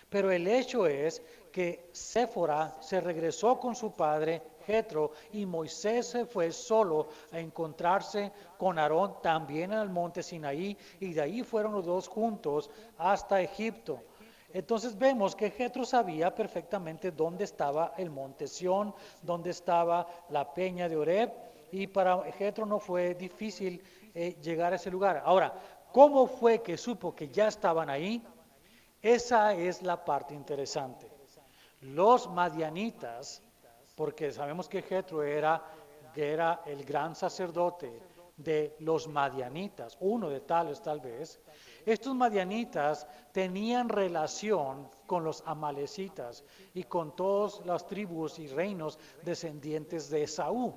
E: Pero el hecho es que Séfora se regresó con su padre Jetro y Moisés se fue solo a encontrarse con Aarón también en el monte Sinaí, y de ahí fueron los dos juntos hasta Egipto. Entonces vemos que Jetro sabía perfectamente dónde estaba el monte Sión, dónde estaba la peña de Oreb, y para Jetro no fue difícil llegar a ese lugar. Ahora, ¿cómo fue que supo que ya estaban ahí? Esa es la parte interesante. Los madianitas, porque sabemos que Jetro era el gran sacerdote de los madianitas, uno de tales tal vez. Estos madianitas tenían relación con los amalecitas y con todas las tribus y reinos descendientes de Esaú.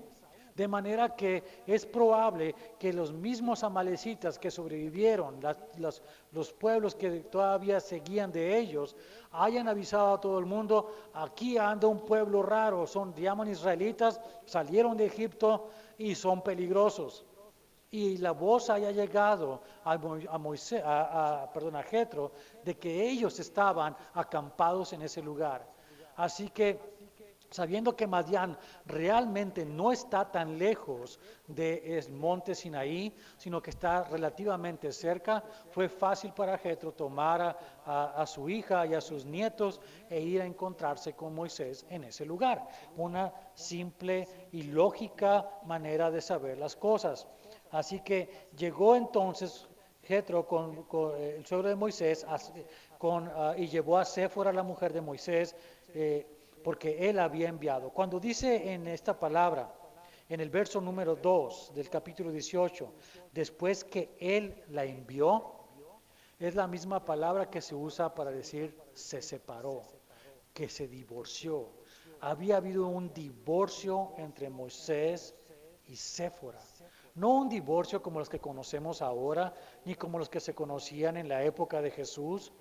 E: De manera que es probable que los mismos amalecitas que sobrevivieron, los pueblos que todavía seguían de ellos, hayan avisado a todo el mundo, aquí anda un pueblo raro, llaman israelitas, salieron de Egipto y son peligrosos. Y la voz haya llegado a Jetro de que ellos estaban acampados en ese lugar. Así que, sabiendo que Madián realmente no está tan lejos del monte Sinaí, sino que está relativamente cerca, fue fácil para Jetro tomar a su hija y a sus nietos e ir a encontrarse con Moisés en ese lugar. Una simple y lógica manera de saber las cosas. Así que llegó entonces Jetro con el suegro de Moisés y llevó a Séfora, la mujer de Moisés, porque él había enviado. Cuando dice en esta palabra En el verso número 2 del capítulo 18, después que Él la envió, es la misma palabra que se usa para decir se separó, que se divorció. Había habido un divorcio entre Moisés y Séfora. No un divorcio como los que conocemos ahora, ni como los que se conocían en la época de Jesús.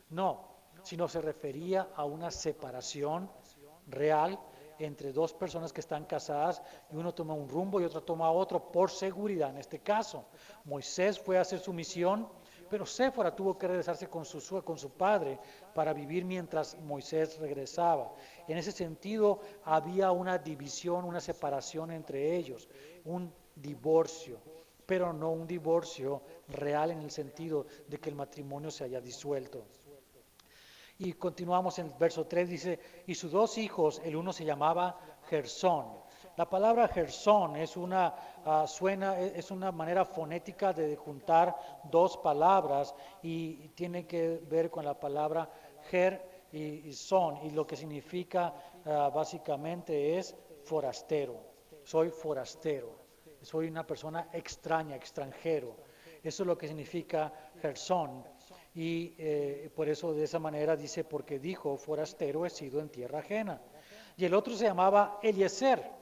E: No, sino se refería a una separación real entre dos personas que están casadas y uno toma un rumbo y otro toma otro por seguridad. En este caso, Moisés fue a hacer su misión, pero Séfora tuvo que regresarse con su padre para vivir mientras Moisés regresaba. En ese sentido, había una división, una separación entre ellos, un divorcio, pero no un divorcio real en el sentido de que el matrimonio se haya disuelto. Y continuamos en el verso 3, dice, y sus dos hijos, el uno se llamaba Gersón. La palabra Gersón es una manera fonética de juntar dos palabras y tiene que ver con la palabra ger y son, y lo que significa básicamente es forastero. Soy forastero, soy una persona extraña, extranjero. Eso es lo que significa Gersón. Y por eso de esa manera dice, porque dijo, forastero he sido en tierra ajena. Y el otro se llamaba Eliezer,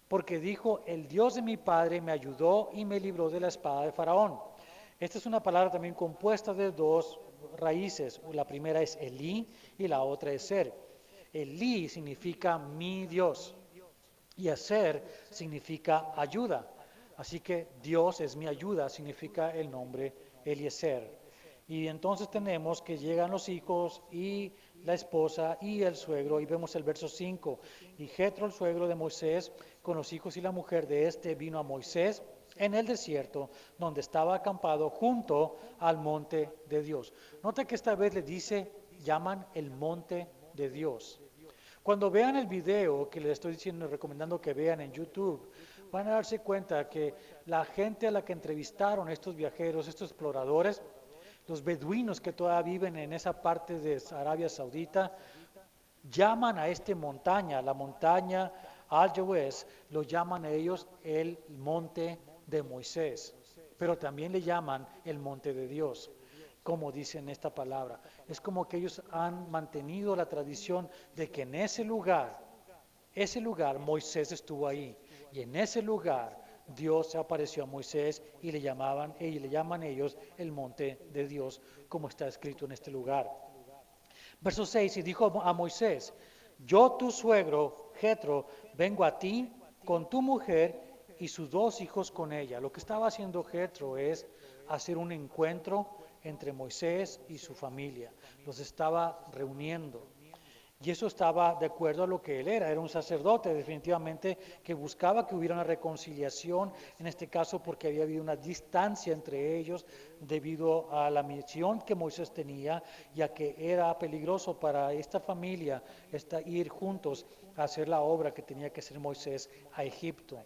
E: porque dijo, el Dios de mi padre me ayudó y me libró de la espada de Faraón. Esta es una palabra también compuesta de dos raíces. La primera es Elí y la otra es Ser. Elí significa mi Dios y Ezer significa ayuda. Así que Dios es mi ayuda, significa el nombre Eliezer. Y entonces tenemos que llegan los hijos y la esposa y el suegro, y vemos el verso 5. Y Jetro, el suegro de Moisés, con los hijos y la mujer de este, vino a Moisés en el desierto, donde estaba acampado junto al monte de Dios. Nota que esta vez le dice, llaman el monte de Dios. Cuando vean el video que les estoy diciendo, recomendando que vean en YouTube, van a darse cuenta que la gente a la que entrevistaron estos viajeros, estos exploradores, los beduinos que todavía viven en esa parte de Arabia Saudita, llaman a esta montaña, la montaña Al-Jawez, lo llaman ellos el monte de Moisés, pero también le llaman el monte de Dios, como dicen esta palabra. Es como que ellos han mantenido la tradición de que en ese lugar Moisés estuvo ahí, y en ese lugar Dios se apareció a Moisés y le llaman ellos el monte de Dios, como está escrito en este lugar. Verso 6, y dijo a Moisés, yo tu suegro, Jetro, vengo a ti con tu mujer y sus dos hijos con ella. Lo que estaba haciendo Jetro es hacer un encuentro entre Moisés y su familia. Los estaba reuniendo. Y eso estaba de acuerdo a lo que él era un sacerdote definitivamente que buscaba que hubiera una reconciliación, en este caso porque había habido una distancia entre ellos debido a la misión que Moisés tenía, ya que era peligroso para esta familia ir juntos a hacer la obra que tenía que hacer Moisés a Egipto.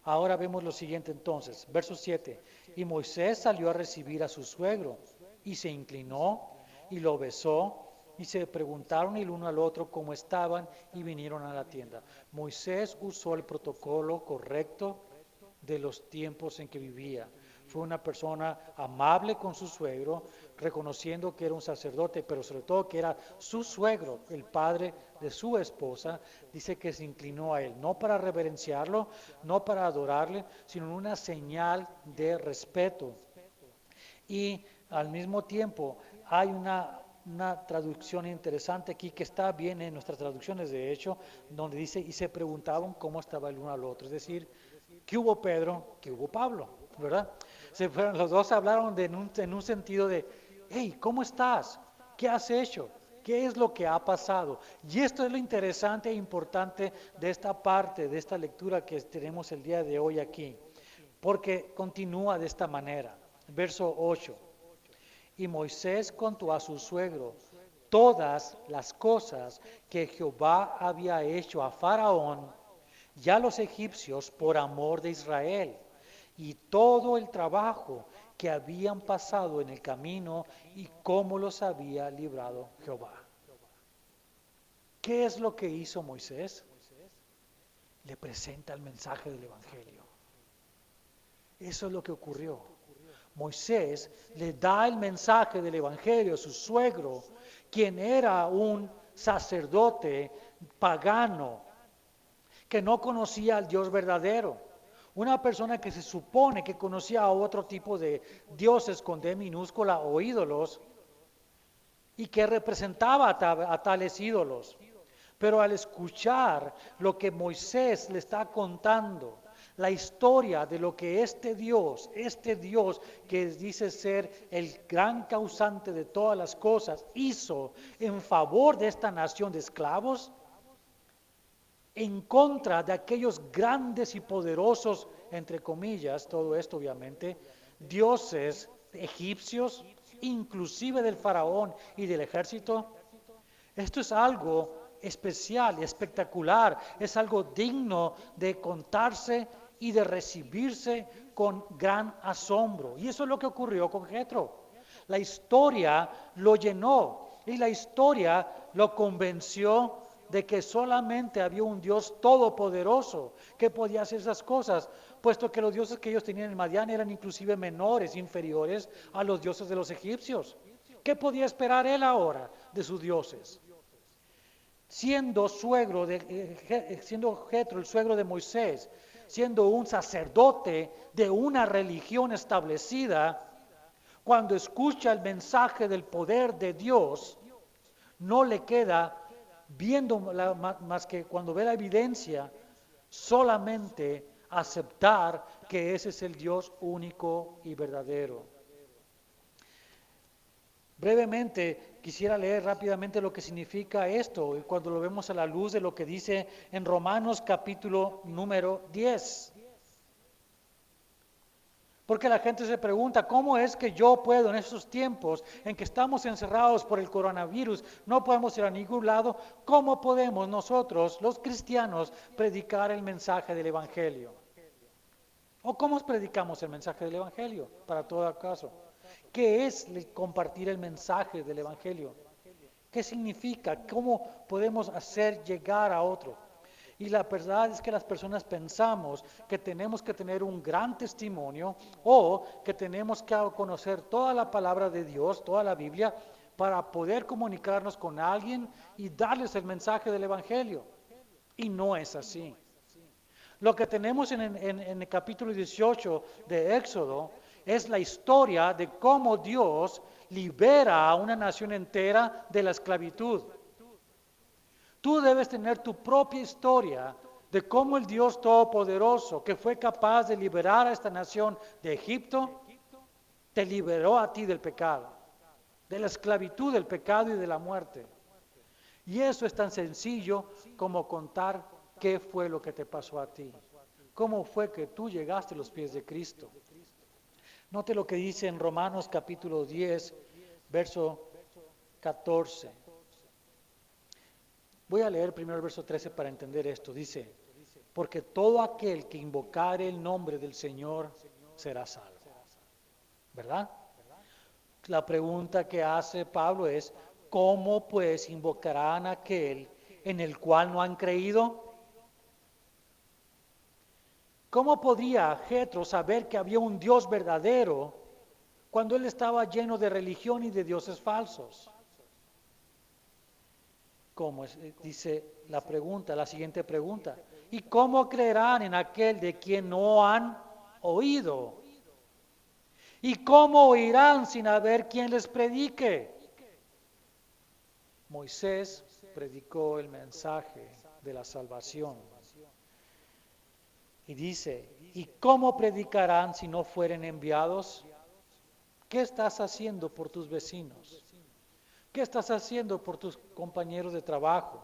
E: Ahora vemos lo siguiente entonces, verso 7, y Moisés salió a recibir a su suegro y se inclinó y lo besó. Y se preguntaron el uno al otro cómo estaban y vinieron a la tienda. Moisés usó el protocolo correcto de los tiempos en que vivía. Fue una persona amable con su suegro, reconociendo que era un sacerdote, pero sobre todo que era su suegro, el padre de su esposa. Dice que se inclinó a él, no para reverenciarlo, no para adorarle, sino en una señal de respeto. Y al mismo tiempo hay una traducción interesante aquí que está bien en nuestras traducciones, de hecho, donde dice, y se preguntaban cómo estaba el uno al otro, es decir, ¿qué hubo Pedro? ¿Qué hubo Pablo? ¿Verdad? Los dos hablaron en un sentido de, hey, ¿cómo estás? ¿Qué has hecho? ¿Qué es lo que ha pasado? Y esto es lo interesante e importante de esta parte, de esta lectura que tenemos el día de hoy aquí, porque continúa de esta manera, verso 8. Y Moisés contó a su suegro todas las cosas que Jehová había hecho a Faraón y a los egipcios por amor de Israel, y todo el trabajo que habían pasado en el camino y cómo los había librado Jehová. ¿Qué es lo que hizo Moisés? le presenta el mensaje del Evangelio. Eso es lo que ocurrió. Moisés le da el mensaje del Evangelio a su suegro, quien era un sacerdote pagano, que no conocía al Dios verdadero. Una persona que se supone que conocía a otro tipo de dioses con D minúscula o ídolos, y que representaba a tales ídolos. Pero al escuchar lo que Moisés le está contando, la historia de lo que este Dios que dice ser el gran causante de todas las cosas, hizo en favor de esta nación de esclavos, en contra de aquellos grandes y poderosos, entre comillas, todo esto obviamente, dioses egipcios, inclusive del faraón y del ejército. Esto es algo especial, espectacular, es algo digno de contarse y de recibirse con gran asombro. Y eso es lo que ocurrió con Jetro. La historia lo llenó y la historia lo convenció de que solamente había un Dios todopoderoso que podía hacer esas cosas, puesto que los dioses que ellos tenían en Madián eran inclusive menores, inferiores a los dioses de los egipcios. ¿Qué podía esperar él ahora de sus dioses? Siendo Jetro el suegro de Moisés, siendo un sacerdote de una religión establecida, cuando escucha el mensaje del poder de Dios, no le queda viendo más que cuando ve la evidencia, solamente aceptar que ese es el Dios único y verdadero. Brevemente quisiera leer rápidamente lo que significa esto, cuando lo vemos a la luz de lo que dice en Romanos capítulo número 10. Porque la gente se pregunta, ¿cómo es que yo puedo en estos tiempos en que estamos encerrados por el coronavirus, no podemos ir a ningún lado, cómo podemos nosotros, los cristianos, predicar el mensaje del Evangelio? ¿O cómo predicamos el mensaje del Evangelio? Para todo caso, ¿qué es compartir el mensaje del Evangelio? ¿Qué significa? ¿Cómo podemos hacer llegar a otro? Y la verdad es que las personas pensamos que tenemos que tener un gran testimonio o que tenemos que conocer toda la palabra de Dios, toda la Biblia, para poder comunicarnos con alguien y darles el mensaje del Evangelio. Y no es así. Lo que tenemos en el capítulo 18 de Éxodo es la historia de cómo Dios libera a una nación entera de la esclavitud. Tú debes tener tu propia historia de cómo el Dios Todopoderoso, que fue capaz de liberar a esta nación de Egipto, te liberó a ti del pecado, de la esclavitud, del pecado y de la muerte. Y eso es tan sencillo como contar qué fue lo que te pasó a ti, cómo fue que tú llegaste a los pies de Cristo. Note lo que dice en Romanos capítulo 10, verso 14. Voy a leer primero el verso 13 para entender esto. Dice, porque todo aquel que invocare el nombre del Señor será salvo. ¿Verdad? La pregunta que hace Pablo es, ¿cómo pues invocarán a aquel en el cual no han creído? ¿Cómo podría Jetro saber que había un Dios verdadero cuando él estaba lleno de religión y de dioses falsos? ¿Cómo dice la siguiente pregunta? ¿Y cómo creerán en aquel de quien no han oído? ¿Y cómo oirán sin haber quien les predique? Moisés predicó el mensaje de la salvación. Y dice, ¿y cómo predicarán si no fueren enviados? ¿Qué estás haciendo por tus vecinos? ¿Qué estás haciendo por tus compañeros de trabajo?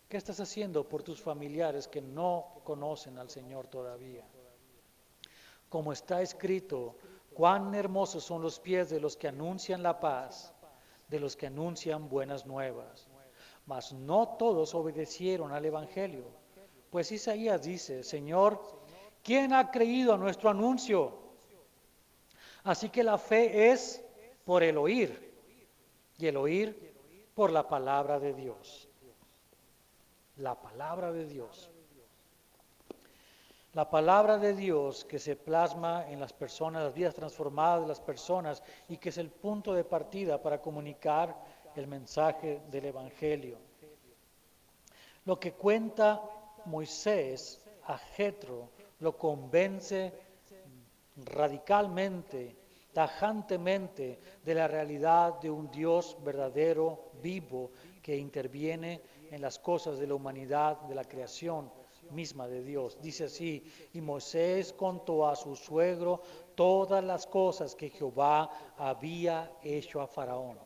E: ¿Qué estás haciendo por tus familiares que no conocen al Señor todavía? Como está escrito, cuán hermosos son los pies de los que anuncian la paz, de los que anuncian buenas nuevas. Mas no todos obedecieron al Evangelio. Pues Isaías dice, Señor, ¿quién ha creído a nuestro anuncio? Así que la fe es por el oír. Y el oír por la palabra de Dios. La palabra de Dios. La palabra de Dios que se plasma en las personas, las vidas transformadas de las personas y que es el punto de partida para comunicar el mensaje del Evangelio. Lo que cuenta Moisés a Jetro lo convence radicalmente, tajantemente de la realidad de un Dios verdadero, vivo, que interviene en las cosas de la humanidad, de la creación misma de Dios. Dice así: y Moisés contó a su suegro todas las cosas que Jehová había hecho a Faraón.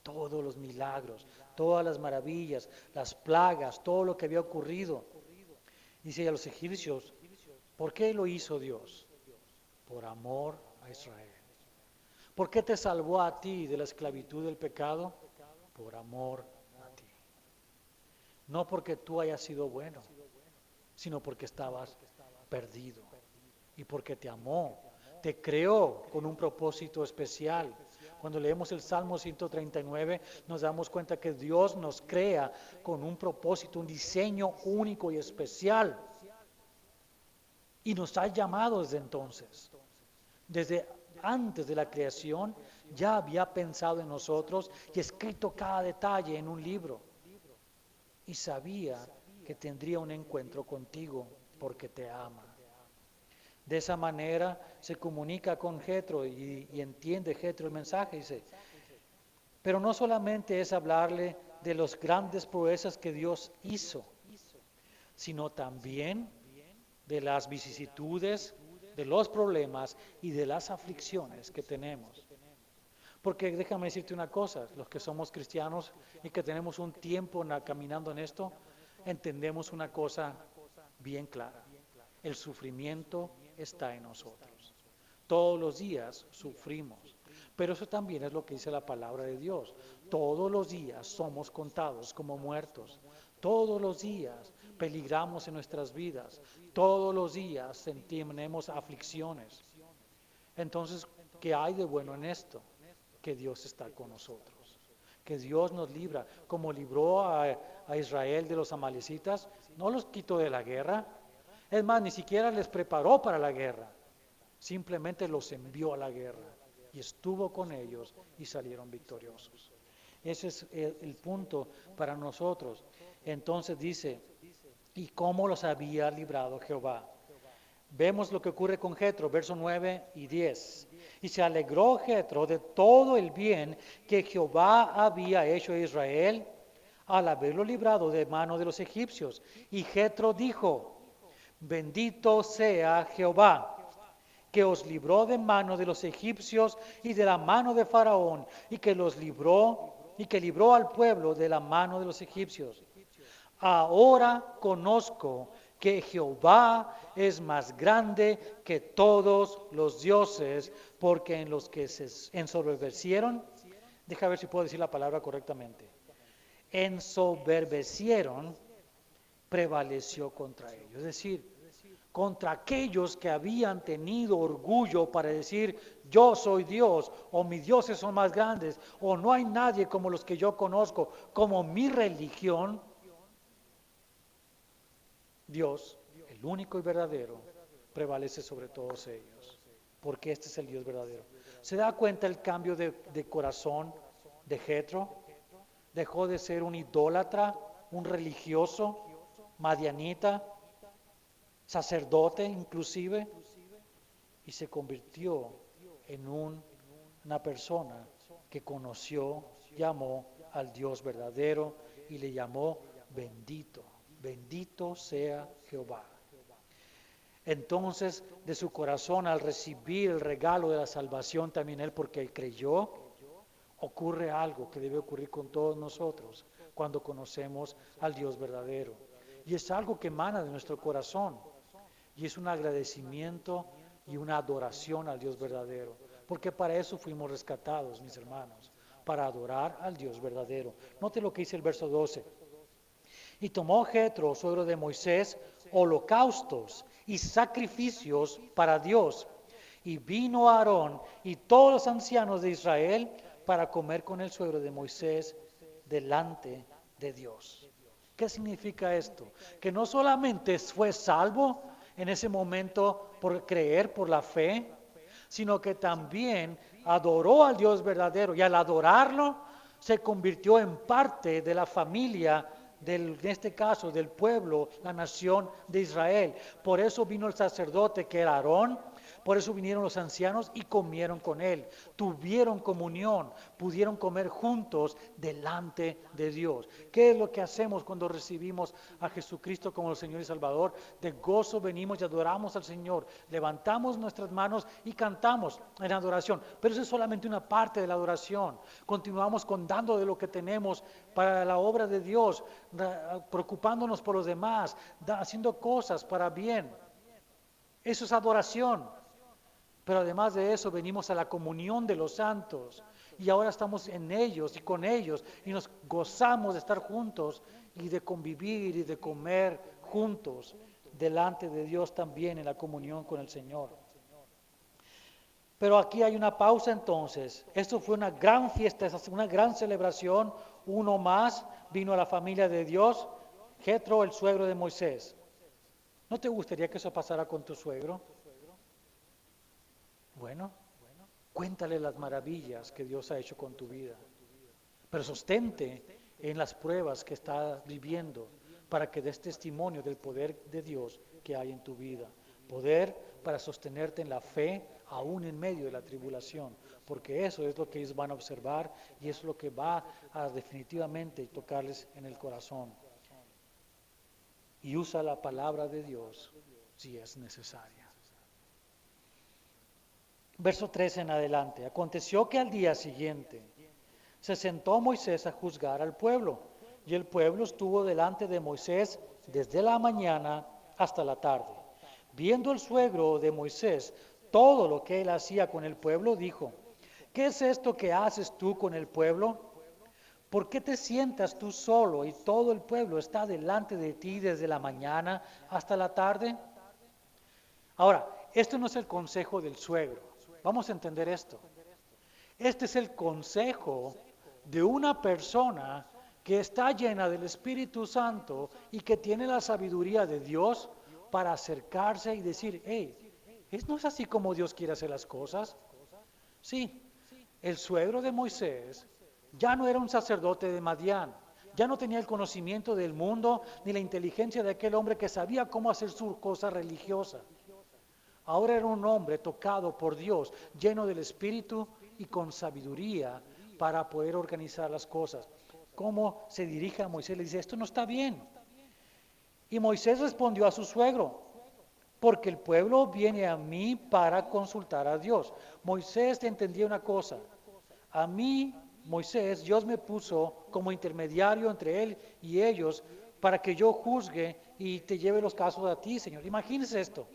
E: Todos los milagros, todas las maravillas, las plagas, todo lo que había ocurrido. Dice a los egipcios: ¿por qué lo hizo Dios? Por amor a Israel. ¿Por qué te salvó a ti de la esclavitud del pecado? Por amor a ti. No porque tú hayas sido bueno, sino porque estabas perdido y porque te amó, te creó con un propósito especial. Cuando leemos el Salmo 139 nos damos cuenta que Dios nos crea con un propósito, un diseño único y especial. Y nos ha llamado desde entonces. Desde antes de la creación ya había pensado en nosotros y escrito cada detalle en un libro. Y sabía que tendría un encuentro contigo porque te ama. De esa manera se comunica con Jetro y entiende Jetro el mensaje. Dice, pero no solamente es hablarle de las grandes proezas que Dios hizo, sino también de las vicisitudes, de los problemas y de las aflicciones que tenemos. Porque déjame decirte una cosa, los que somos cristianos y que tenemos un tiempo caminando en esto, entendemos una cosa bien clara: el sufrimiento está en nosotros. Todos los días sufrimos, pero eso también es lo que dice la palabra de Dios. Todos los días somos contados como muertos. Todos los días peligramos en nuestras vidas. Todos los días tenemos aflicciones. Entonces, ¿qué hay de bueno en esto? Que Dios está con nosotros, que Dios nos libra, como libró a Israel de los amalecitas. No los quitó de la guerra, es más, ni siquiera les preparó para la guerra, simplemente los envió a la guerra y estuvo con ellos y salieron victoriosos. Ese es el punto para nosotros. Entonces dice, ¿y cómo los había librado Jehová? Vemos lo que ocurre con Jetro, versos 9 y 10. Y se alegró Jetro de todo el bien que Jehová había hecho a Israel al haberlo librado de mano de los egipcios. Y Jetro dijo, bendito sea Jehová, que os libró de mano de los egipcios y de la mano de Faraón, y que libró al pueblo de la mano de los egipcios. Ahora conozco que Jehová es más grande que todos los dioses, porque en los que se ensoberbecieron, deja ver si puedo decir la palabra correctamente, ensoberbecieron, prevaleció contra ellos. Es decir, contra aquellos que habían tenido orgullo para decir, yo soy Dios, o mis dioses son más grandes, o no hay nadie como los que yo conozco, como mi religión. Dios, el único y verdadero, prevalece sobre todos ellos, porque este es el Dios verdadero. ¿Se da cuenta el cambio de corazón de Jetro? Dejó de ser un idólatra, un religioso, madianita, sacerdote inclusive, y se convirtió en una persona que conoció, llamó al Dios verdadero y le llamó bendito. Bendito sea Jehová. Entonces, de su corazón, al recibir el regalo de la salvación, también él, porque él creyó, ocurre algo que debe ocurrir con todos nosotros cuando conocemos al Dios verdadero. Y es algo que emana de nuestro corazón. Y es un agradecimiento y una adoración al Dios verdadero. Porque para eso fuimos rescatados, mis hermanos, para adorar al Dios verdadero. Note lo que dice el verso 12. Y tomó Jetro, suegro de Moisés, holocaustos y sacrificios para Dios. Y vino Aarón y todos los ancianos de Israel para comer con el suegro de Moisés delante de Dios. ¿Qué significa esto? Que no solamente fue salvo, en ese momento por creer, por la fe, sino que también adoró al Dios verdadero, y al adorarlo se convirtió en parte de la familia en este caso del pueblo, la nación de Israel. Por eso vino el sacerdote que era Aarón, por eso vinieron los ancianos y comieron con él, tuvieron comunión, pudieron comer juntos delante de Dios. ¿Qué es lo que hacemos cuando recibimos a Jesucristo como el Señor y Salvador? De gozo venimos y adoramos al Señor, levantamos nuestras manos y cantamos en adoración, pero eso es solamente una parte de la adoración. Continuamos dando de lo que tenemos para la obra de Dios, preocupándonos por los demás, haciendo cosas para bien. Eso es adoración. Pero además de eso venimos a la comunión de los santos y ahora estamos en ellos y con ellos y nos gozamos de estar juntos y de convivir y de comer juntos delante de Dios también en la comunión con el Señor. Pero aquí hay una pausa entonces. Esto fue una gran fiesta, una gran celebración. Uno más vino a la familia de Dios, Jetro, el suegro de Moisés. ¿No te gustaría que eso pasara con tu suegro? Bueno, cuéntale las maravillas que Dios ha hecho con tu vida, pero sostente en las pruebas que estás viviendo para que des testimonio del poder de Dios que hay en tu vida. Poder para sostenerte en la fe aún en medio de la tribulación, porque eso es lo que ellos van a observar y es lo que va a definitivamente tocarles en el corazón. Y usa la palabra de Dios si es necesaria. Verso 13 en adelante. Aconteció que al día siguiente se sentó Moisés a juzgar al pueblo, y el pueblo estuvo delante de Moisés desde la mañana hasta la tarde. Viendo el suegro de Moisés todo lo que él hacía con el pueblo, dijo: ¿qué es esto que haces tú con el pueblo? ¿Por qué te sientas tú solo y todo el pueblo está delante de ti desde la mañana hasta la tarde? Ahora, esto no es el consejo del suegro. Vamos a entender esto. Este es el consejo de una persona que está llena del Espíritu Santo y que tiene la sabiduría de Dios para acercarse y decir: hey, ¿no es así como Dios quiere hacer las cosas? Sí, el suegro de Moisés ya no era un sacerdote de Madián, ya no tenía el conocimiento del mundo ni la inteligencia de aquel hombre que sabía cómo hacer su cosa religiosa. Ahora era un hombre tocado por Dios, lleno del Espíritu y con sabiduría para poder organizar las cosas. ¿Cómo se dirige a Moisés? Le dice: esto no está bien. Y Moisés respondió a su suegro: porque el pueblo viene a mí para consultar a Dios. Moisés entendía una cosa: a mí, Moisés, Dios me puso como intermediario entre él y ellos para que yo juzgue y te lleve los casos a ti, Señor. Imagínense esto.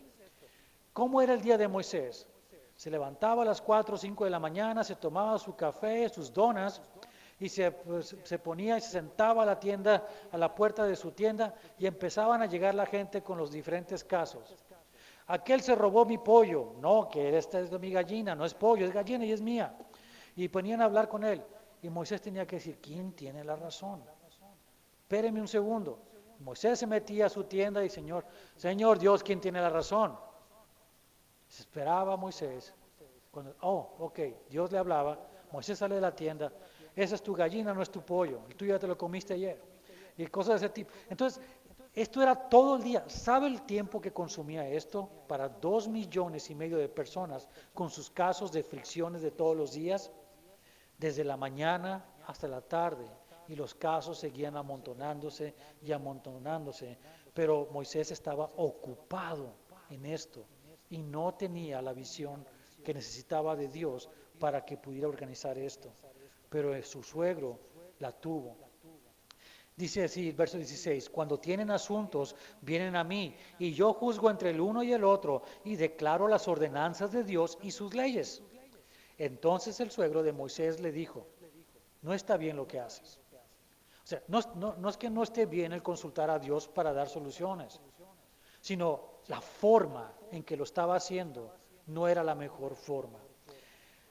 E: ¿Cómo era el día de Moisés? Se levantaba a las 4 o 5 de la mañana, se tomaba su café, sus donas, y se ponía y se sentaba a la tienda, a la puerta de su tienda, y empezaban a llegar la gente con los diferentes casos. Aquel se robó mi pollo. No, que esta es de mi gallina, no es pollo, es gallina y es mía. Y ponían a hablar con él. Y Moisés tenía que decir: ¿quién tiene la razón? Espéreme un segundo. Moisés se metía a su tienda y: Señor Dios, ¿quién tiene la razón? Se esperaba a Moisés. Dios le hablaba. Moisés sale de la tienda: esa es tu gallina, no es tu pollo, el tuyo ya te lo comiste ayer. Y cosas de ese tipo. Entonces, esto era todo el día. ¿Sabe el tiempo que consumía esto? Para 2,5 millones de personas, con sus casos de fricciones de todos los días, desde la mañana hasta la tarde. Y los casos seguían amontonándose y amontonándose. Pero Moisés estaba ocupado en esto y no tenía la visión que necesitaba de Dios para que pudiera organizar esto. Pero su suegro la tuvo. Dice así, el verso 16: cuando tienen asuntos, vienen a mí, y yo juzgo entre el uno y el otro, y declaro las ordenanzas de Dios y sus leyes. Entonces el suegro de Moisés le dijo: no está bien lo que haces. O sea, no es que no esté bien el consultar a Dios para dar soluciones, sino la forma en que lo estaba haciendo no era la mejor forma.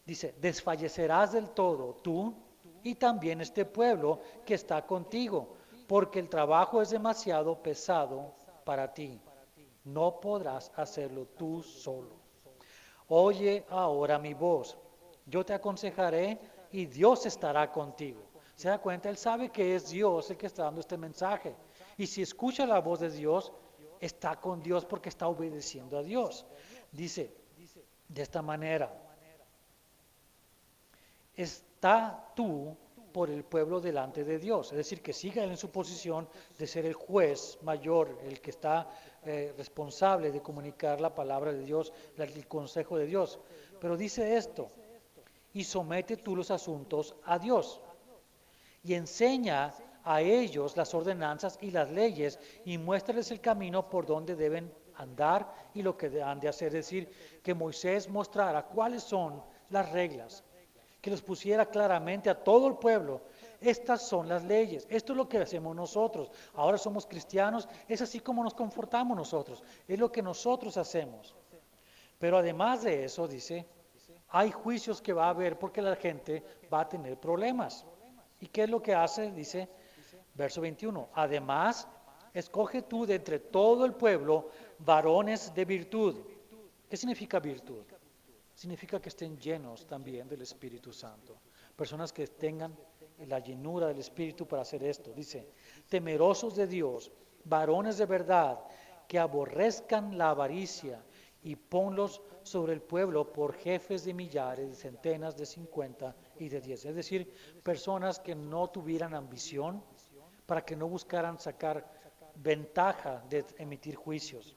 E: Dice: desfallecerás del todo tú y también este pueblo que está contigo, porque el trabajo es demasiado pesado para ti. No podrás hacerlo tú solo. Oye ahora mi voz. Yo te aconsejaré y Dios estará contigo. ¿Se da cuenta? Él sabe que es Dios el que está dando este mensaje. Y si escucha la voz de Dios, está con Dios porque está obedeciendo a Dios. Dice de esta manera: está tú por el pueblo delante de Dios. Es decir, que siga él en su posición de ser el juez mayor, el que está responsable de comunicar la palabra de Dios, el consejo de Dios. Pero dice esto: y somete tú los asuntos a Dios, y enseña a ellos las ordenanzas y las leyes, y muéstrales el camino por donde deben andar y lo que han de hacer. Es decir, que Moisés mostrara cuáles son las reglas, que los pusiera claramente a todo el pueblo. Estas son las leyes, esto es lo que hacemos nosotros. Ahora somos cristianos, es así como nos comportamos nosotros, es lo que nosotros hacemos. Pero además de eso, dice, hay juicios que va a haber porque la gente va a tener problemas. ¿Y qué es lo que hace? Dice, verso 21, además, escoge tú de entre todo el pueblo varones de virtud. ¿Qué significa virtud? Significa que estén llenos también del Espíritu Santo. Personas que tengan la llenura del Espíritu para hacer esto. Dice, temerosos de Dios, varones de verdad, que aborrezcan la avaricia, y ponlos sobre el pueblo por jefes de millares, de centenas, de 50 y de 10. Es decir, personas que no tuvieran ambición, para que no buscaran sacar ventaja de emitir juicios.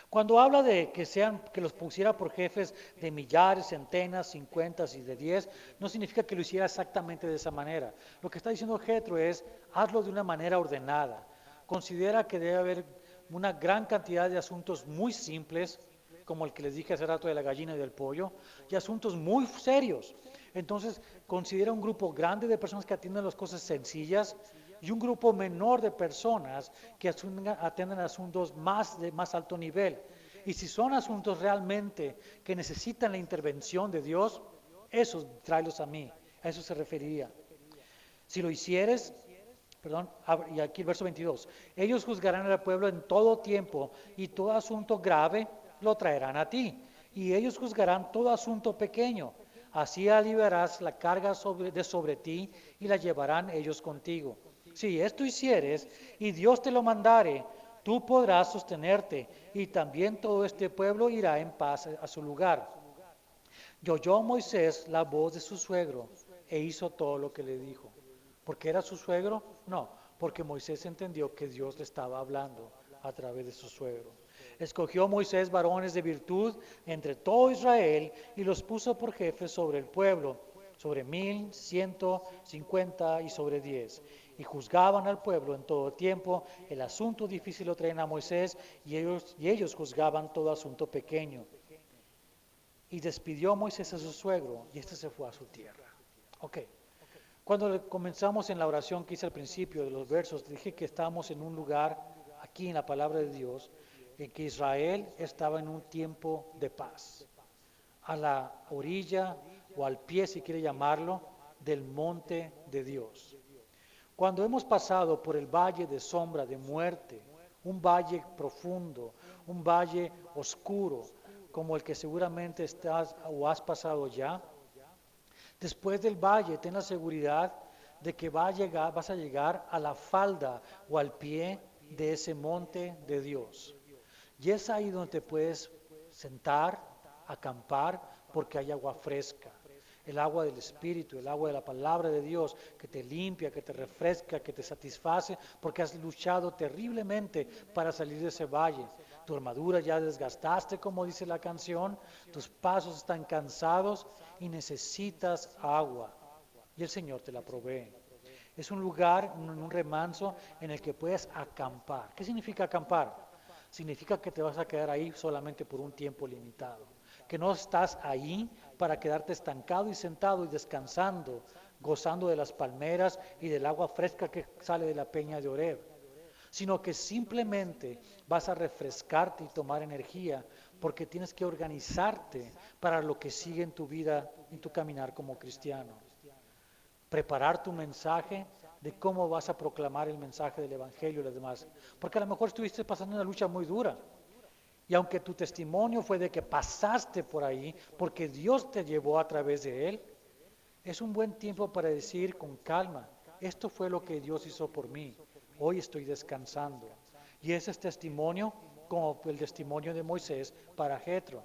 E: Cuando habla de que los pusiera por jefes de millares, centenas, 50 y de 10, no significa que lo hiciera exactamente de esa manera. Lo que está diciendo Jetro es, hazlo de una manera ordenada. Considera que debe haber una gran cantidad de asuntos muy simples, como el que les dije hace rato de la gallina y del pollo, y asuntos muy serios. Entonces, considera un grupo grande de personas que atienden las cosas sencillas, y un grupo menor de personas que atienden asuntos de más alto nivel. Y si son asuntos realmente que necesitan la intervención de Dios, esos tráelos a mí, a eso se referiría. Si lo hicieres, y aquí el verso 22, ellos juzgarán al pueblo en todo tiempo, y todo asunto grave lo traerán a ti, y ellos juzgarán todo asunto pequeño. Así aliviarás la carga sobre ti, y la llevarán ellos contigo. Si esto hicieres y Dios te lo mandare, tú podrás sostenerte, y también todo este pueblo irá en paz a su lugar. Y oyó Moisés la voz de su suegro e hizo todo lo que le dijo. ¿Por qué era su suegro? No, porque Moisés entendió que Dios le estaba hablando a través de su suegro. Escogió Moisés varones de virtud entre todo Israel y los puso por jefes sobre el pueblo, sobre 1,150 y sobre 10. Y juzgaban al pueblo en todo tiempo. El asunto difícil lo traían a Moisés, y ellos juzgaban todo asunto pequeño. Y despidió Moisés a su suegro, y este se fue a su tierra. Ok. Cuando comenzamos en la oración que hice al principio de los versos, dije que estábamos en un lugar, aquí en la palabra de Dios, en que Israel estaba en un tiempo de paz, a la orilla o al pie, si quiere llamarlo, del monte de Dios. Cuando hemos pasado por el valle de sombra de muerte, un valle profundo, un valle oscuro, como el que seguramente estás o has pasado ya, después del valle ten la seguridad de que vas a llegar a la falda o al pie de ese monte de Dios. Y es ahí donde te puedes sentar, acampar, porque hay agua fresca. El agua del Espíritu, el agua de la palabra de Dios, que te limpia, que te refresca, que te satisface, porque has luchado terriblemente para salir de ese valle. Tu armadura ya desgastaste, como dice la canción, tus pasos están cansados y necesitas agua. Y el Señor te la provee. Es un lugar, un remanso en el que puedes acampar. ¿Qué significa acampar? Significa que te vas a quedar ahí solamente por un tiempo limitado. Que no estás ahí para quedarte estancado y sentado y descansando, gozando de las palmeras y del agua fresca que sale de la peña de Oreb, sino que simplemente vas a refrescarte y tomar energía, porque tienes que organizarte para lo que sigue en tu vida, en tu caminar como cristiano. Preparar tu mensaje, de cómo vas a proclamar el mensaje del Evangelio y los demás. Porque a lo mejor estuviste pasando una lucha muy dura. Y aunque tu testimonio fue de que pasaste por ahí, porque Dios te llevó a través de él, es un buen tiempo para decir con calma, esto fue lo que Dios hizo por mí, hoy estoy descansando. Y ese es testimonio como el testimonio de Moisés para Jetro.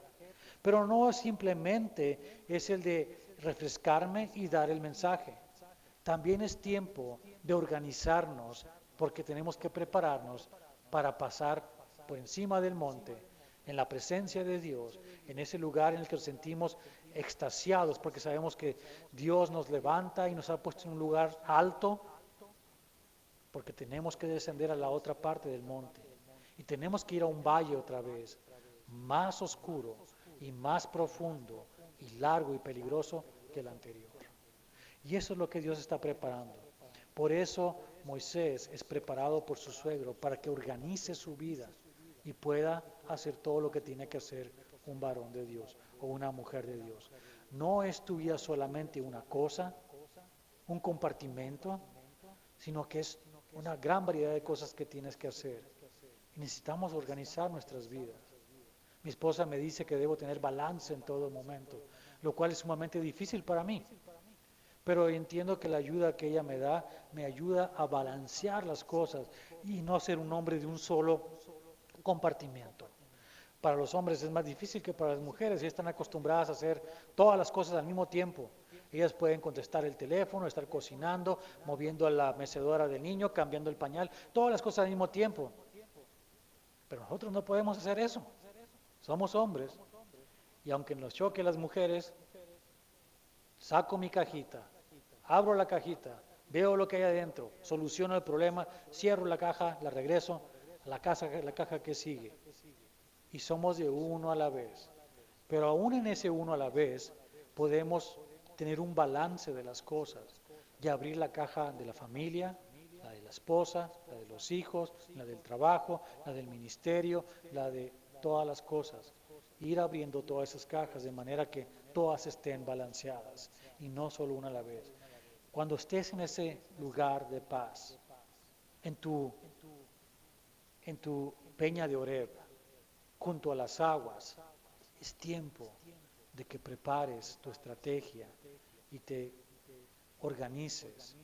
E: Pero no simplemente es el de refrescarme y dar el mensaje. También es tiempo de organizarnos porque tenemos que prepararnos para pasar por encima del monte, en la presencia de Dios, en ese lugar en el que nos sentimos extasiados porque sabemos que Dios nos levanta y nos ha puesto en un lugar alto, porque tenemos que descender a la otra parte del monte y tenemos que ir a un valle otra vez, más oscuro y más profundo y largo y peligroso que el anterior. Y eso es lo que Dios está preparando. Por eso Moisés es preparado por su suegro para que organice su vida y pueda hacer todo lo que tiene que hacer un varón de Dios o una mujer de Dios. No es tu vida solamente una cosa, un compartimento, sino que es una gran variedad de cosas que tienes que hacer. Y necesitamos organizar nuestras vidas. Mi esposa me dice que debo tener balance en todo momento, lo cual es sumamente difícil para mí. Pero entiendo que la ayuda que ella me da me ayuda a balancear las cosas y no ser un hombre de un solo compartimiento. Para los hombres es más difícil que para las mujeres, ellas están acostumbradas a hacer todas las cosas al mismo tiempo. Ellas pueden contestar el teléfono, estar cocinando, moviendo a la mecedora del niño, cambiando el pañal, todas las cosas al mismo tiempo. Pero nosotros no podemos hacer eso. Somos hombres. Y aunque nos choque las mujeres, saco mi cajita, abro la cajita, veo lo que hay adentro, soluciono el problema, cierro la caja, la regreso a la caja que sigue. Y somos de uno a la vez. Pero aún en ese uno a la vez podemos tener un balance de las cosas y abrir la caja de la familia, la de la esposa, la de los hijos, la del trabajo, la del ministerio, la de todas las cosas. Ir abriendo todas esas cajas de manera que todas estén balanceadas y no solo una a la vez. Cuando estés en ese lugar de paz, en tu peña de Oreb, junto a las aguas, es tiempo de que prepares tu estrategia y te organices,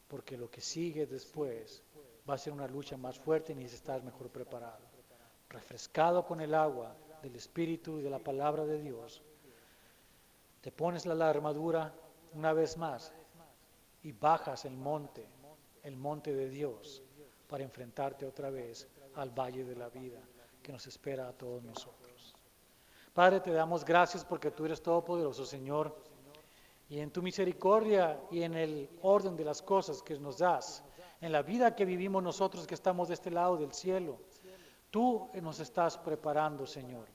E: porque lo que sigue después va a ser una lucha más fuerte y necesitas estar mejor preparado. Refrescado con el agua del Espíritu y de la palabra de Dios, te pones la armadura una vez más y bajas el monte de Dios, para enfrentarte otra vez al valle de la vida que nos espera a todos nosotros. Padre, te damos gracias porque tú eres todopoderoso, Señor, y en tu misericordia y en el orden de las cosas que nos das, en la vida que vivimos nosotros que estamos de este lado del cielo, tú nos estás preparando, Señor.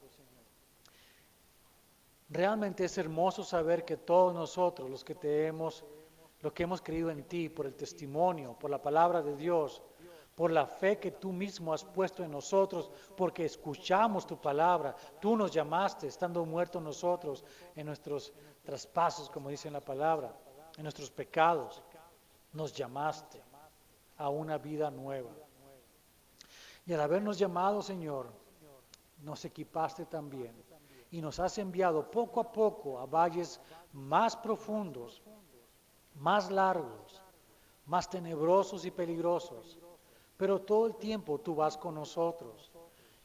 E: Realmente es hermoso saber que todos nosotros, los que hemos creído en ti, por el testimonio, por la palabra de Dios, por la fe que tú mismo has puesto en nosotros, porque escuchamos tu palabra, tú nos llamaste, estando muertos nosotros en nuestros traspasos, como dice en la palabra, en nuestros pecados, nos llamaste a una vida nueva. Y al habernos llamado, Señor, nos equipaste también y nos has enviado poco a poco a valles más profundos, más largos, más tenebrosos y peligrosos, pero todo el tiempo tú vas con nosotros.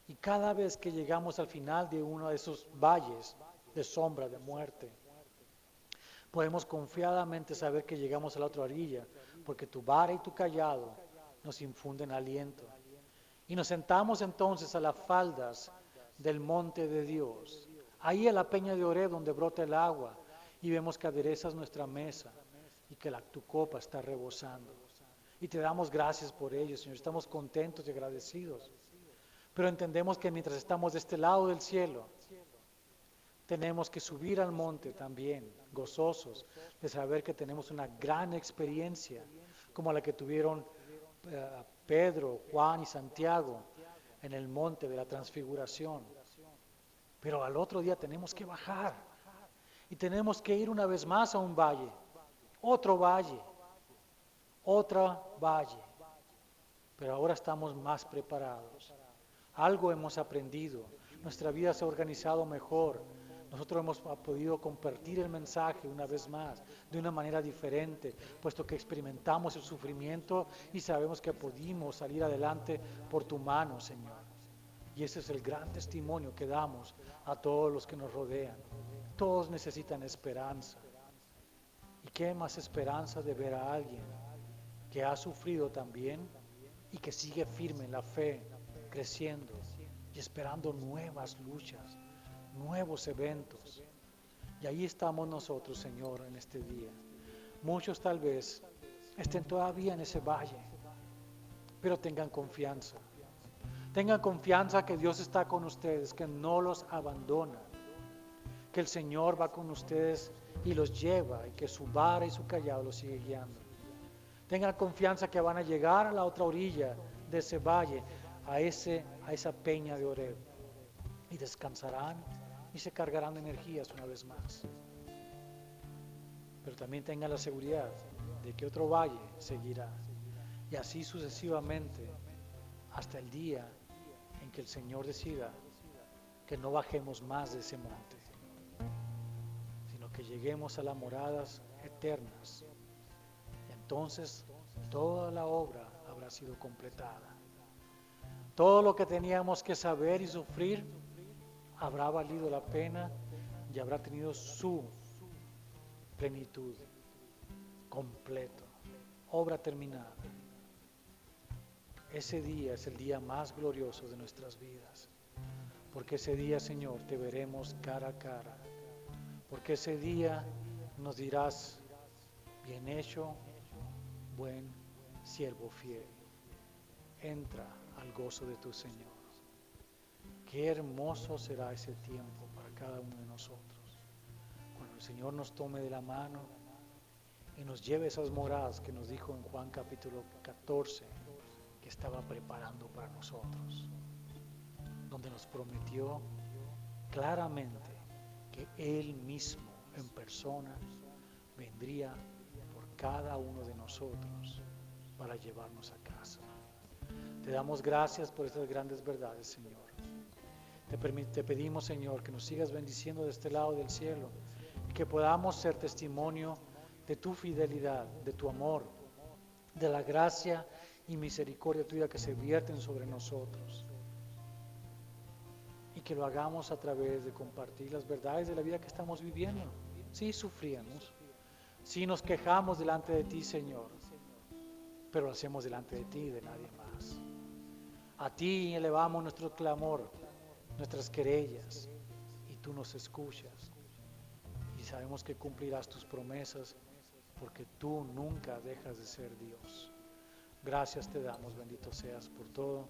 E: Y cada vez que llegamos al final de uno de esos valles de sombra, de muerte, podemos confiadamente saber que llegamos a la otra orilla, porque tu vara y tu cayado nos infunden aliento. Y nos sentamos entonces a las faldas del monte de Dios, ahí a la peña de Oreb donde brota el agua, y vemos que aderezas nuestra mesa y que tu copa está rebosando. Y te damos gracias por ello, Señor. Estamos contentos y agradecidos. Pero entendemos que mientras estamos de este lado del cielo, tenemos que subir al monte también, gozosos de saber que tenemos una gran experiencia, como la que tuvieron Pedro, Juan y Santiago en el monte de la transfiguración. Pero al otro día tenemos que bajar y tenemos que ir una vez más a un valle, otro valle, otra valle, pero ahora estamos más preparados. Algo hemos aprendido, nuestra vida se ha organizado mejor. Nosotros hemos podido compartir el mensaje una vez más, de una manera diferente, puesto que experimentamos el sufrimiento y sabemos que pudimos salir adelante por tu mano, Señor. Y ese es el gran testimonio que damos a todos los que nos rodean. Todos necesitan esperanza. ¿Y qué más esperanza de ver a alguien que ha sufrido también y que sigue firme en la fe, creciendo y esperando nuevas luchas, nuevos eventos? Y ahí estamos nosotros, Señor, en este día. Muchos tal vez estén todavía en ese valle, pero tengan confianza. Tengan confianza que Dios está con ustedes, que no los abandona, que el Señor va con ustedes y los lleva, y que su vara y su callado los sigue guiando. Tengan confianza que van a llegar a la otra orilla de ese valle, a esa peña de Oreb, y descansarán y se cargarán de energías una vez más. Pero también tengan la seguridad de que otro valle seguirá, y así sucesivamente hasta el día en que el Señor decida que no bajemos más de ese monte, sino que lleguemos a las moradas eternas. Entonces toda la obra habrá sido completada. Todo lo que teníamos que saber y sufrir habrá valido la pena y habrá tenido su plenitud, completo, obra terminada. Ese día es el día más glorioso de nuestras vidas, porque ese día, Señor, te veremos cara a cara, porque ese día nos dirás: bien hecho, buen siervo fiel, entra al gozo de tu Señor. Qué hermoso será ese tiempo para cada uno de nosotros, cuando el Señor nos tome de la mano y nos lleve a esas moradas que nos dijo en Juan capítulo 14 que estaba preparando para nosotros, donde nos prometió claramente que Él mismo en persona vendría por cada uno de nosotros para llevarnos a casa. Te damos gracias por estas grandes verdades, Señor. Te pedimos, Señor, que nos sigas bendiciendo de este lado del cielo y que podamos ser testimonio de tu fidelidad, de tu amor, de la gracia y misericordia tuya que se vierten sobre nosotros, y que lo hagamos a través de compartir las verdades de la vida que estamos viviendo. Sí sufrimos, sí nos quejamos delante de ti, Señor, pero lo hacemos delante de ti y de nadie más. A ti elevamos nuestro clamor, nuestras querellas, y tú nos escuchas, y sabemos que cumplirás tus promesas, porque tú nunca dejas de ser Dios. Gracias te damos, bendito seas por todo.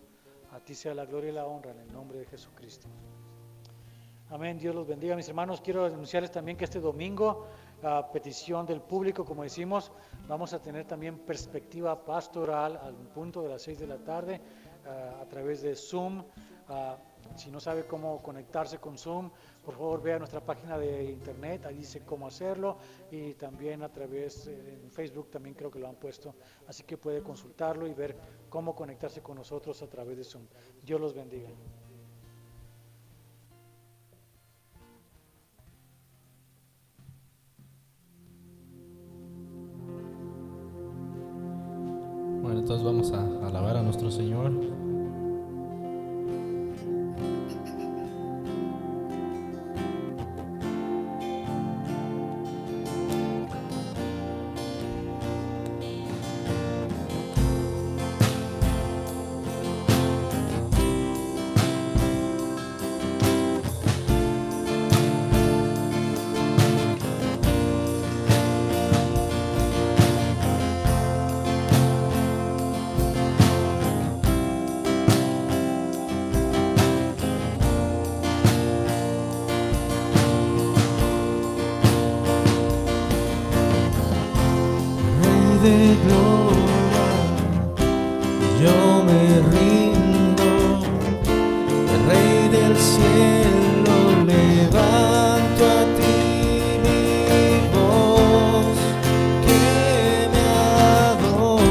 E: A ti sea la gloria y la honra en el nombre de Jesucristo. Amén. Dios los bendiga, mis hermanos. Quiero anunciarles también que este domingo, a petición del público, como decimos, vamos a tener también perspectiva pastoral al punto de las 6 de la tarde a través de Zoom. Si no sabe cómo conectarse con Zoom, por favor vea nuestra página de internet, ahí dice cómo hacerlo, y también a través en Facebook también creo que lo han puesto, así que puede consultarlo y ver cómo conectarse con nosotros a través de Zoom. Dios los bendiga.
B: Bueno, entonces vamos a alabar a nuestro Señor.
C: De gloria, yo me rindo, Rey del cielo, levanto a ti mi voz, que me adore.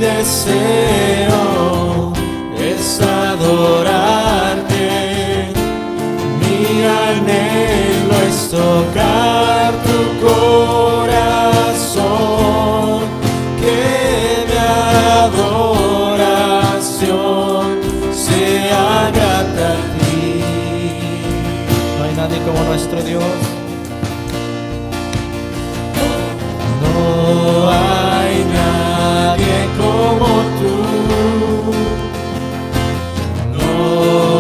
C: deseo es adorarte, mi anhelo es tocar tu corazón, que mi adoración sea grata a ti.
B: No hay nadie como nuestro Dios.
C: No hay nadie como tú, no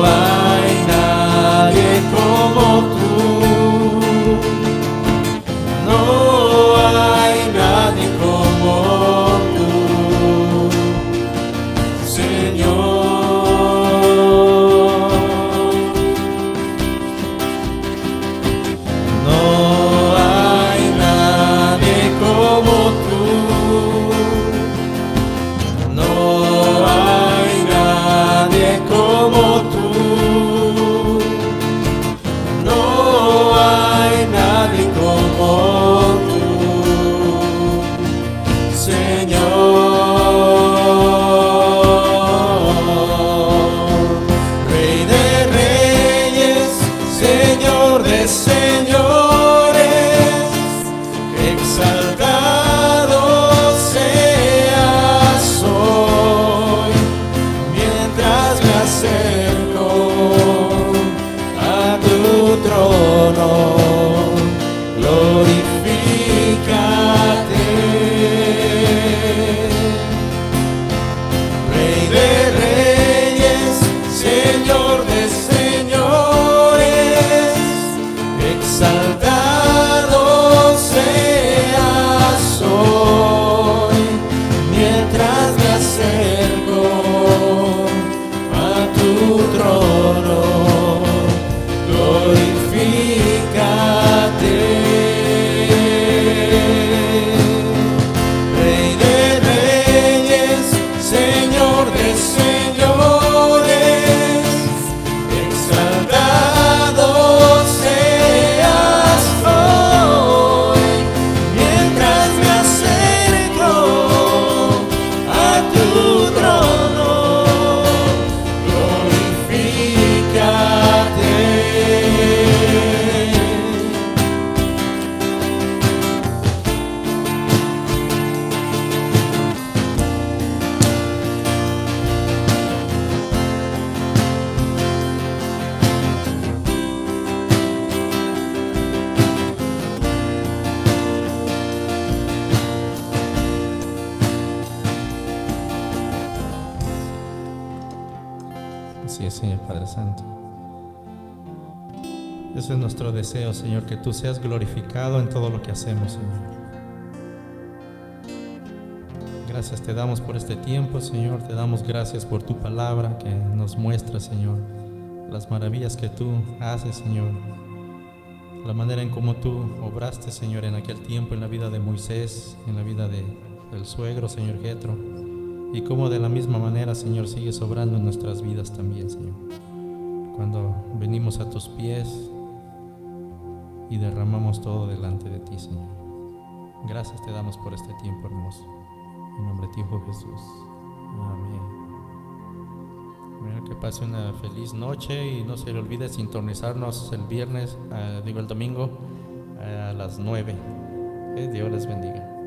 C: hay nadie como tú, no hay nadie como tú, Señor.
B: Así es, Señor Padre Santo. Ese es nuestro deseo, Señor, que tú seas glorificado en todo lo que hacemos, Señor. Gracias te damos por este tiempo, Señor. Te damos gracias por tu palabra que nos muestra, Señor, las maravillas que tú haces, Señor. La manera en cómo tú obraste, Señor, en aquel tiempo en la vida de Moisés, en la vida del suegro, Señor Jetro. Y cómo de la misma manera, Señor, sigues obrando en nuestras vidas también, Señor. Cuando venimos a tus pies y derramamos todo delante de ti, Señor. Gracias te damos por este tiempo hermoso. En nombre de ti, Hijo Jesús. Amén. Bueno, que pase una feliz noche y no se le olvide sintonizarnos el domingo a las 9. Que Dios les bendiga.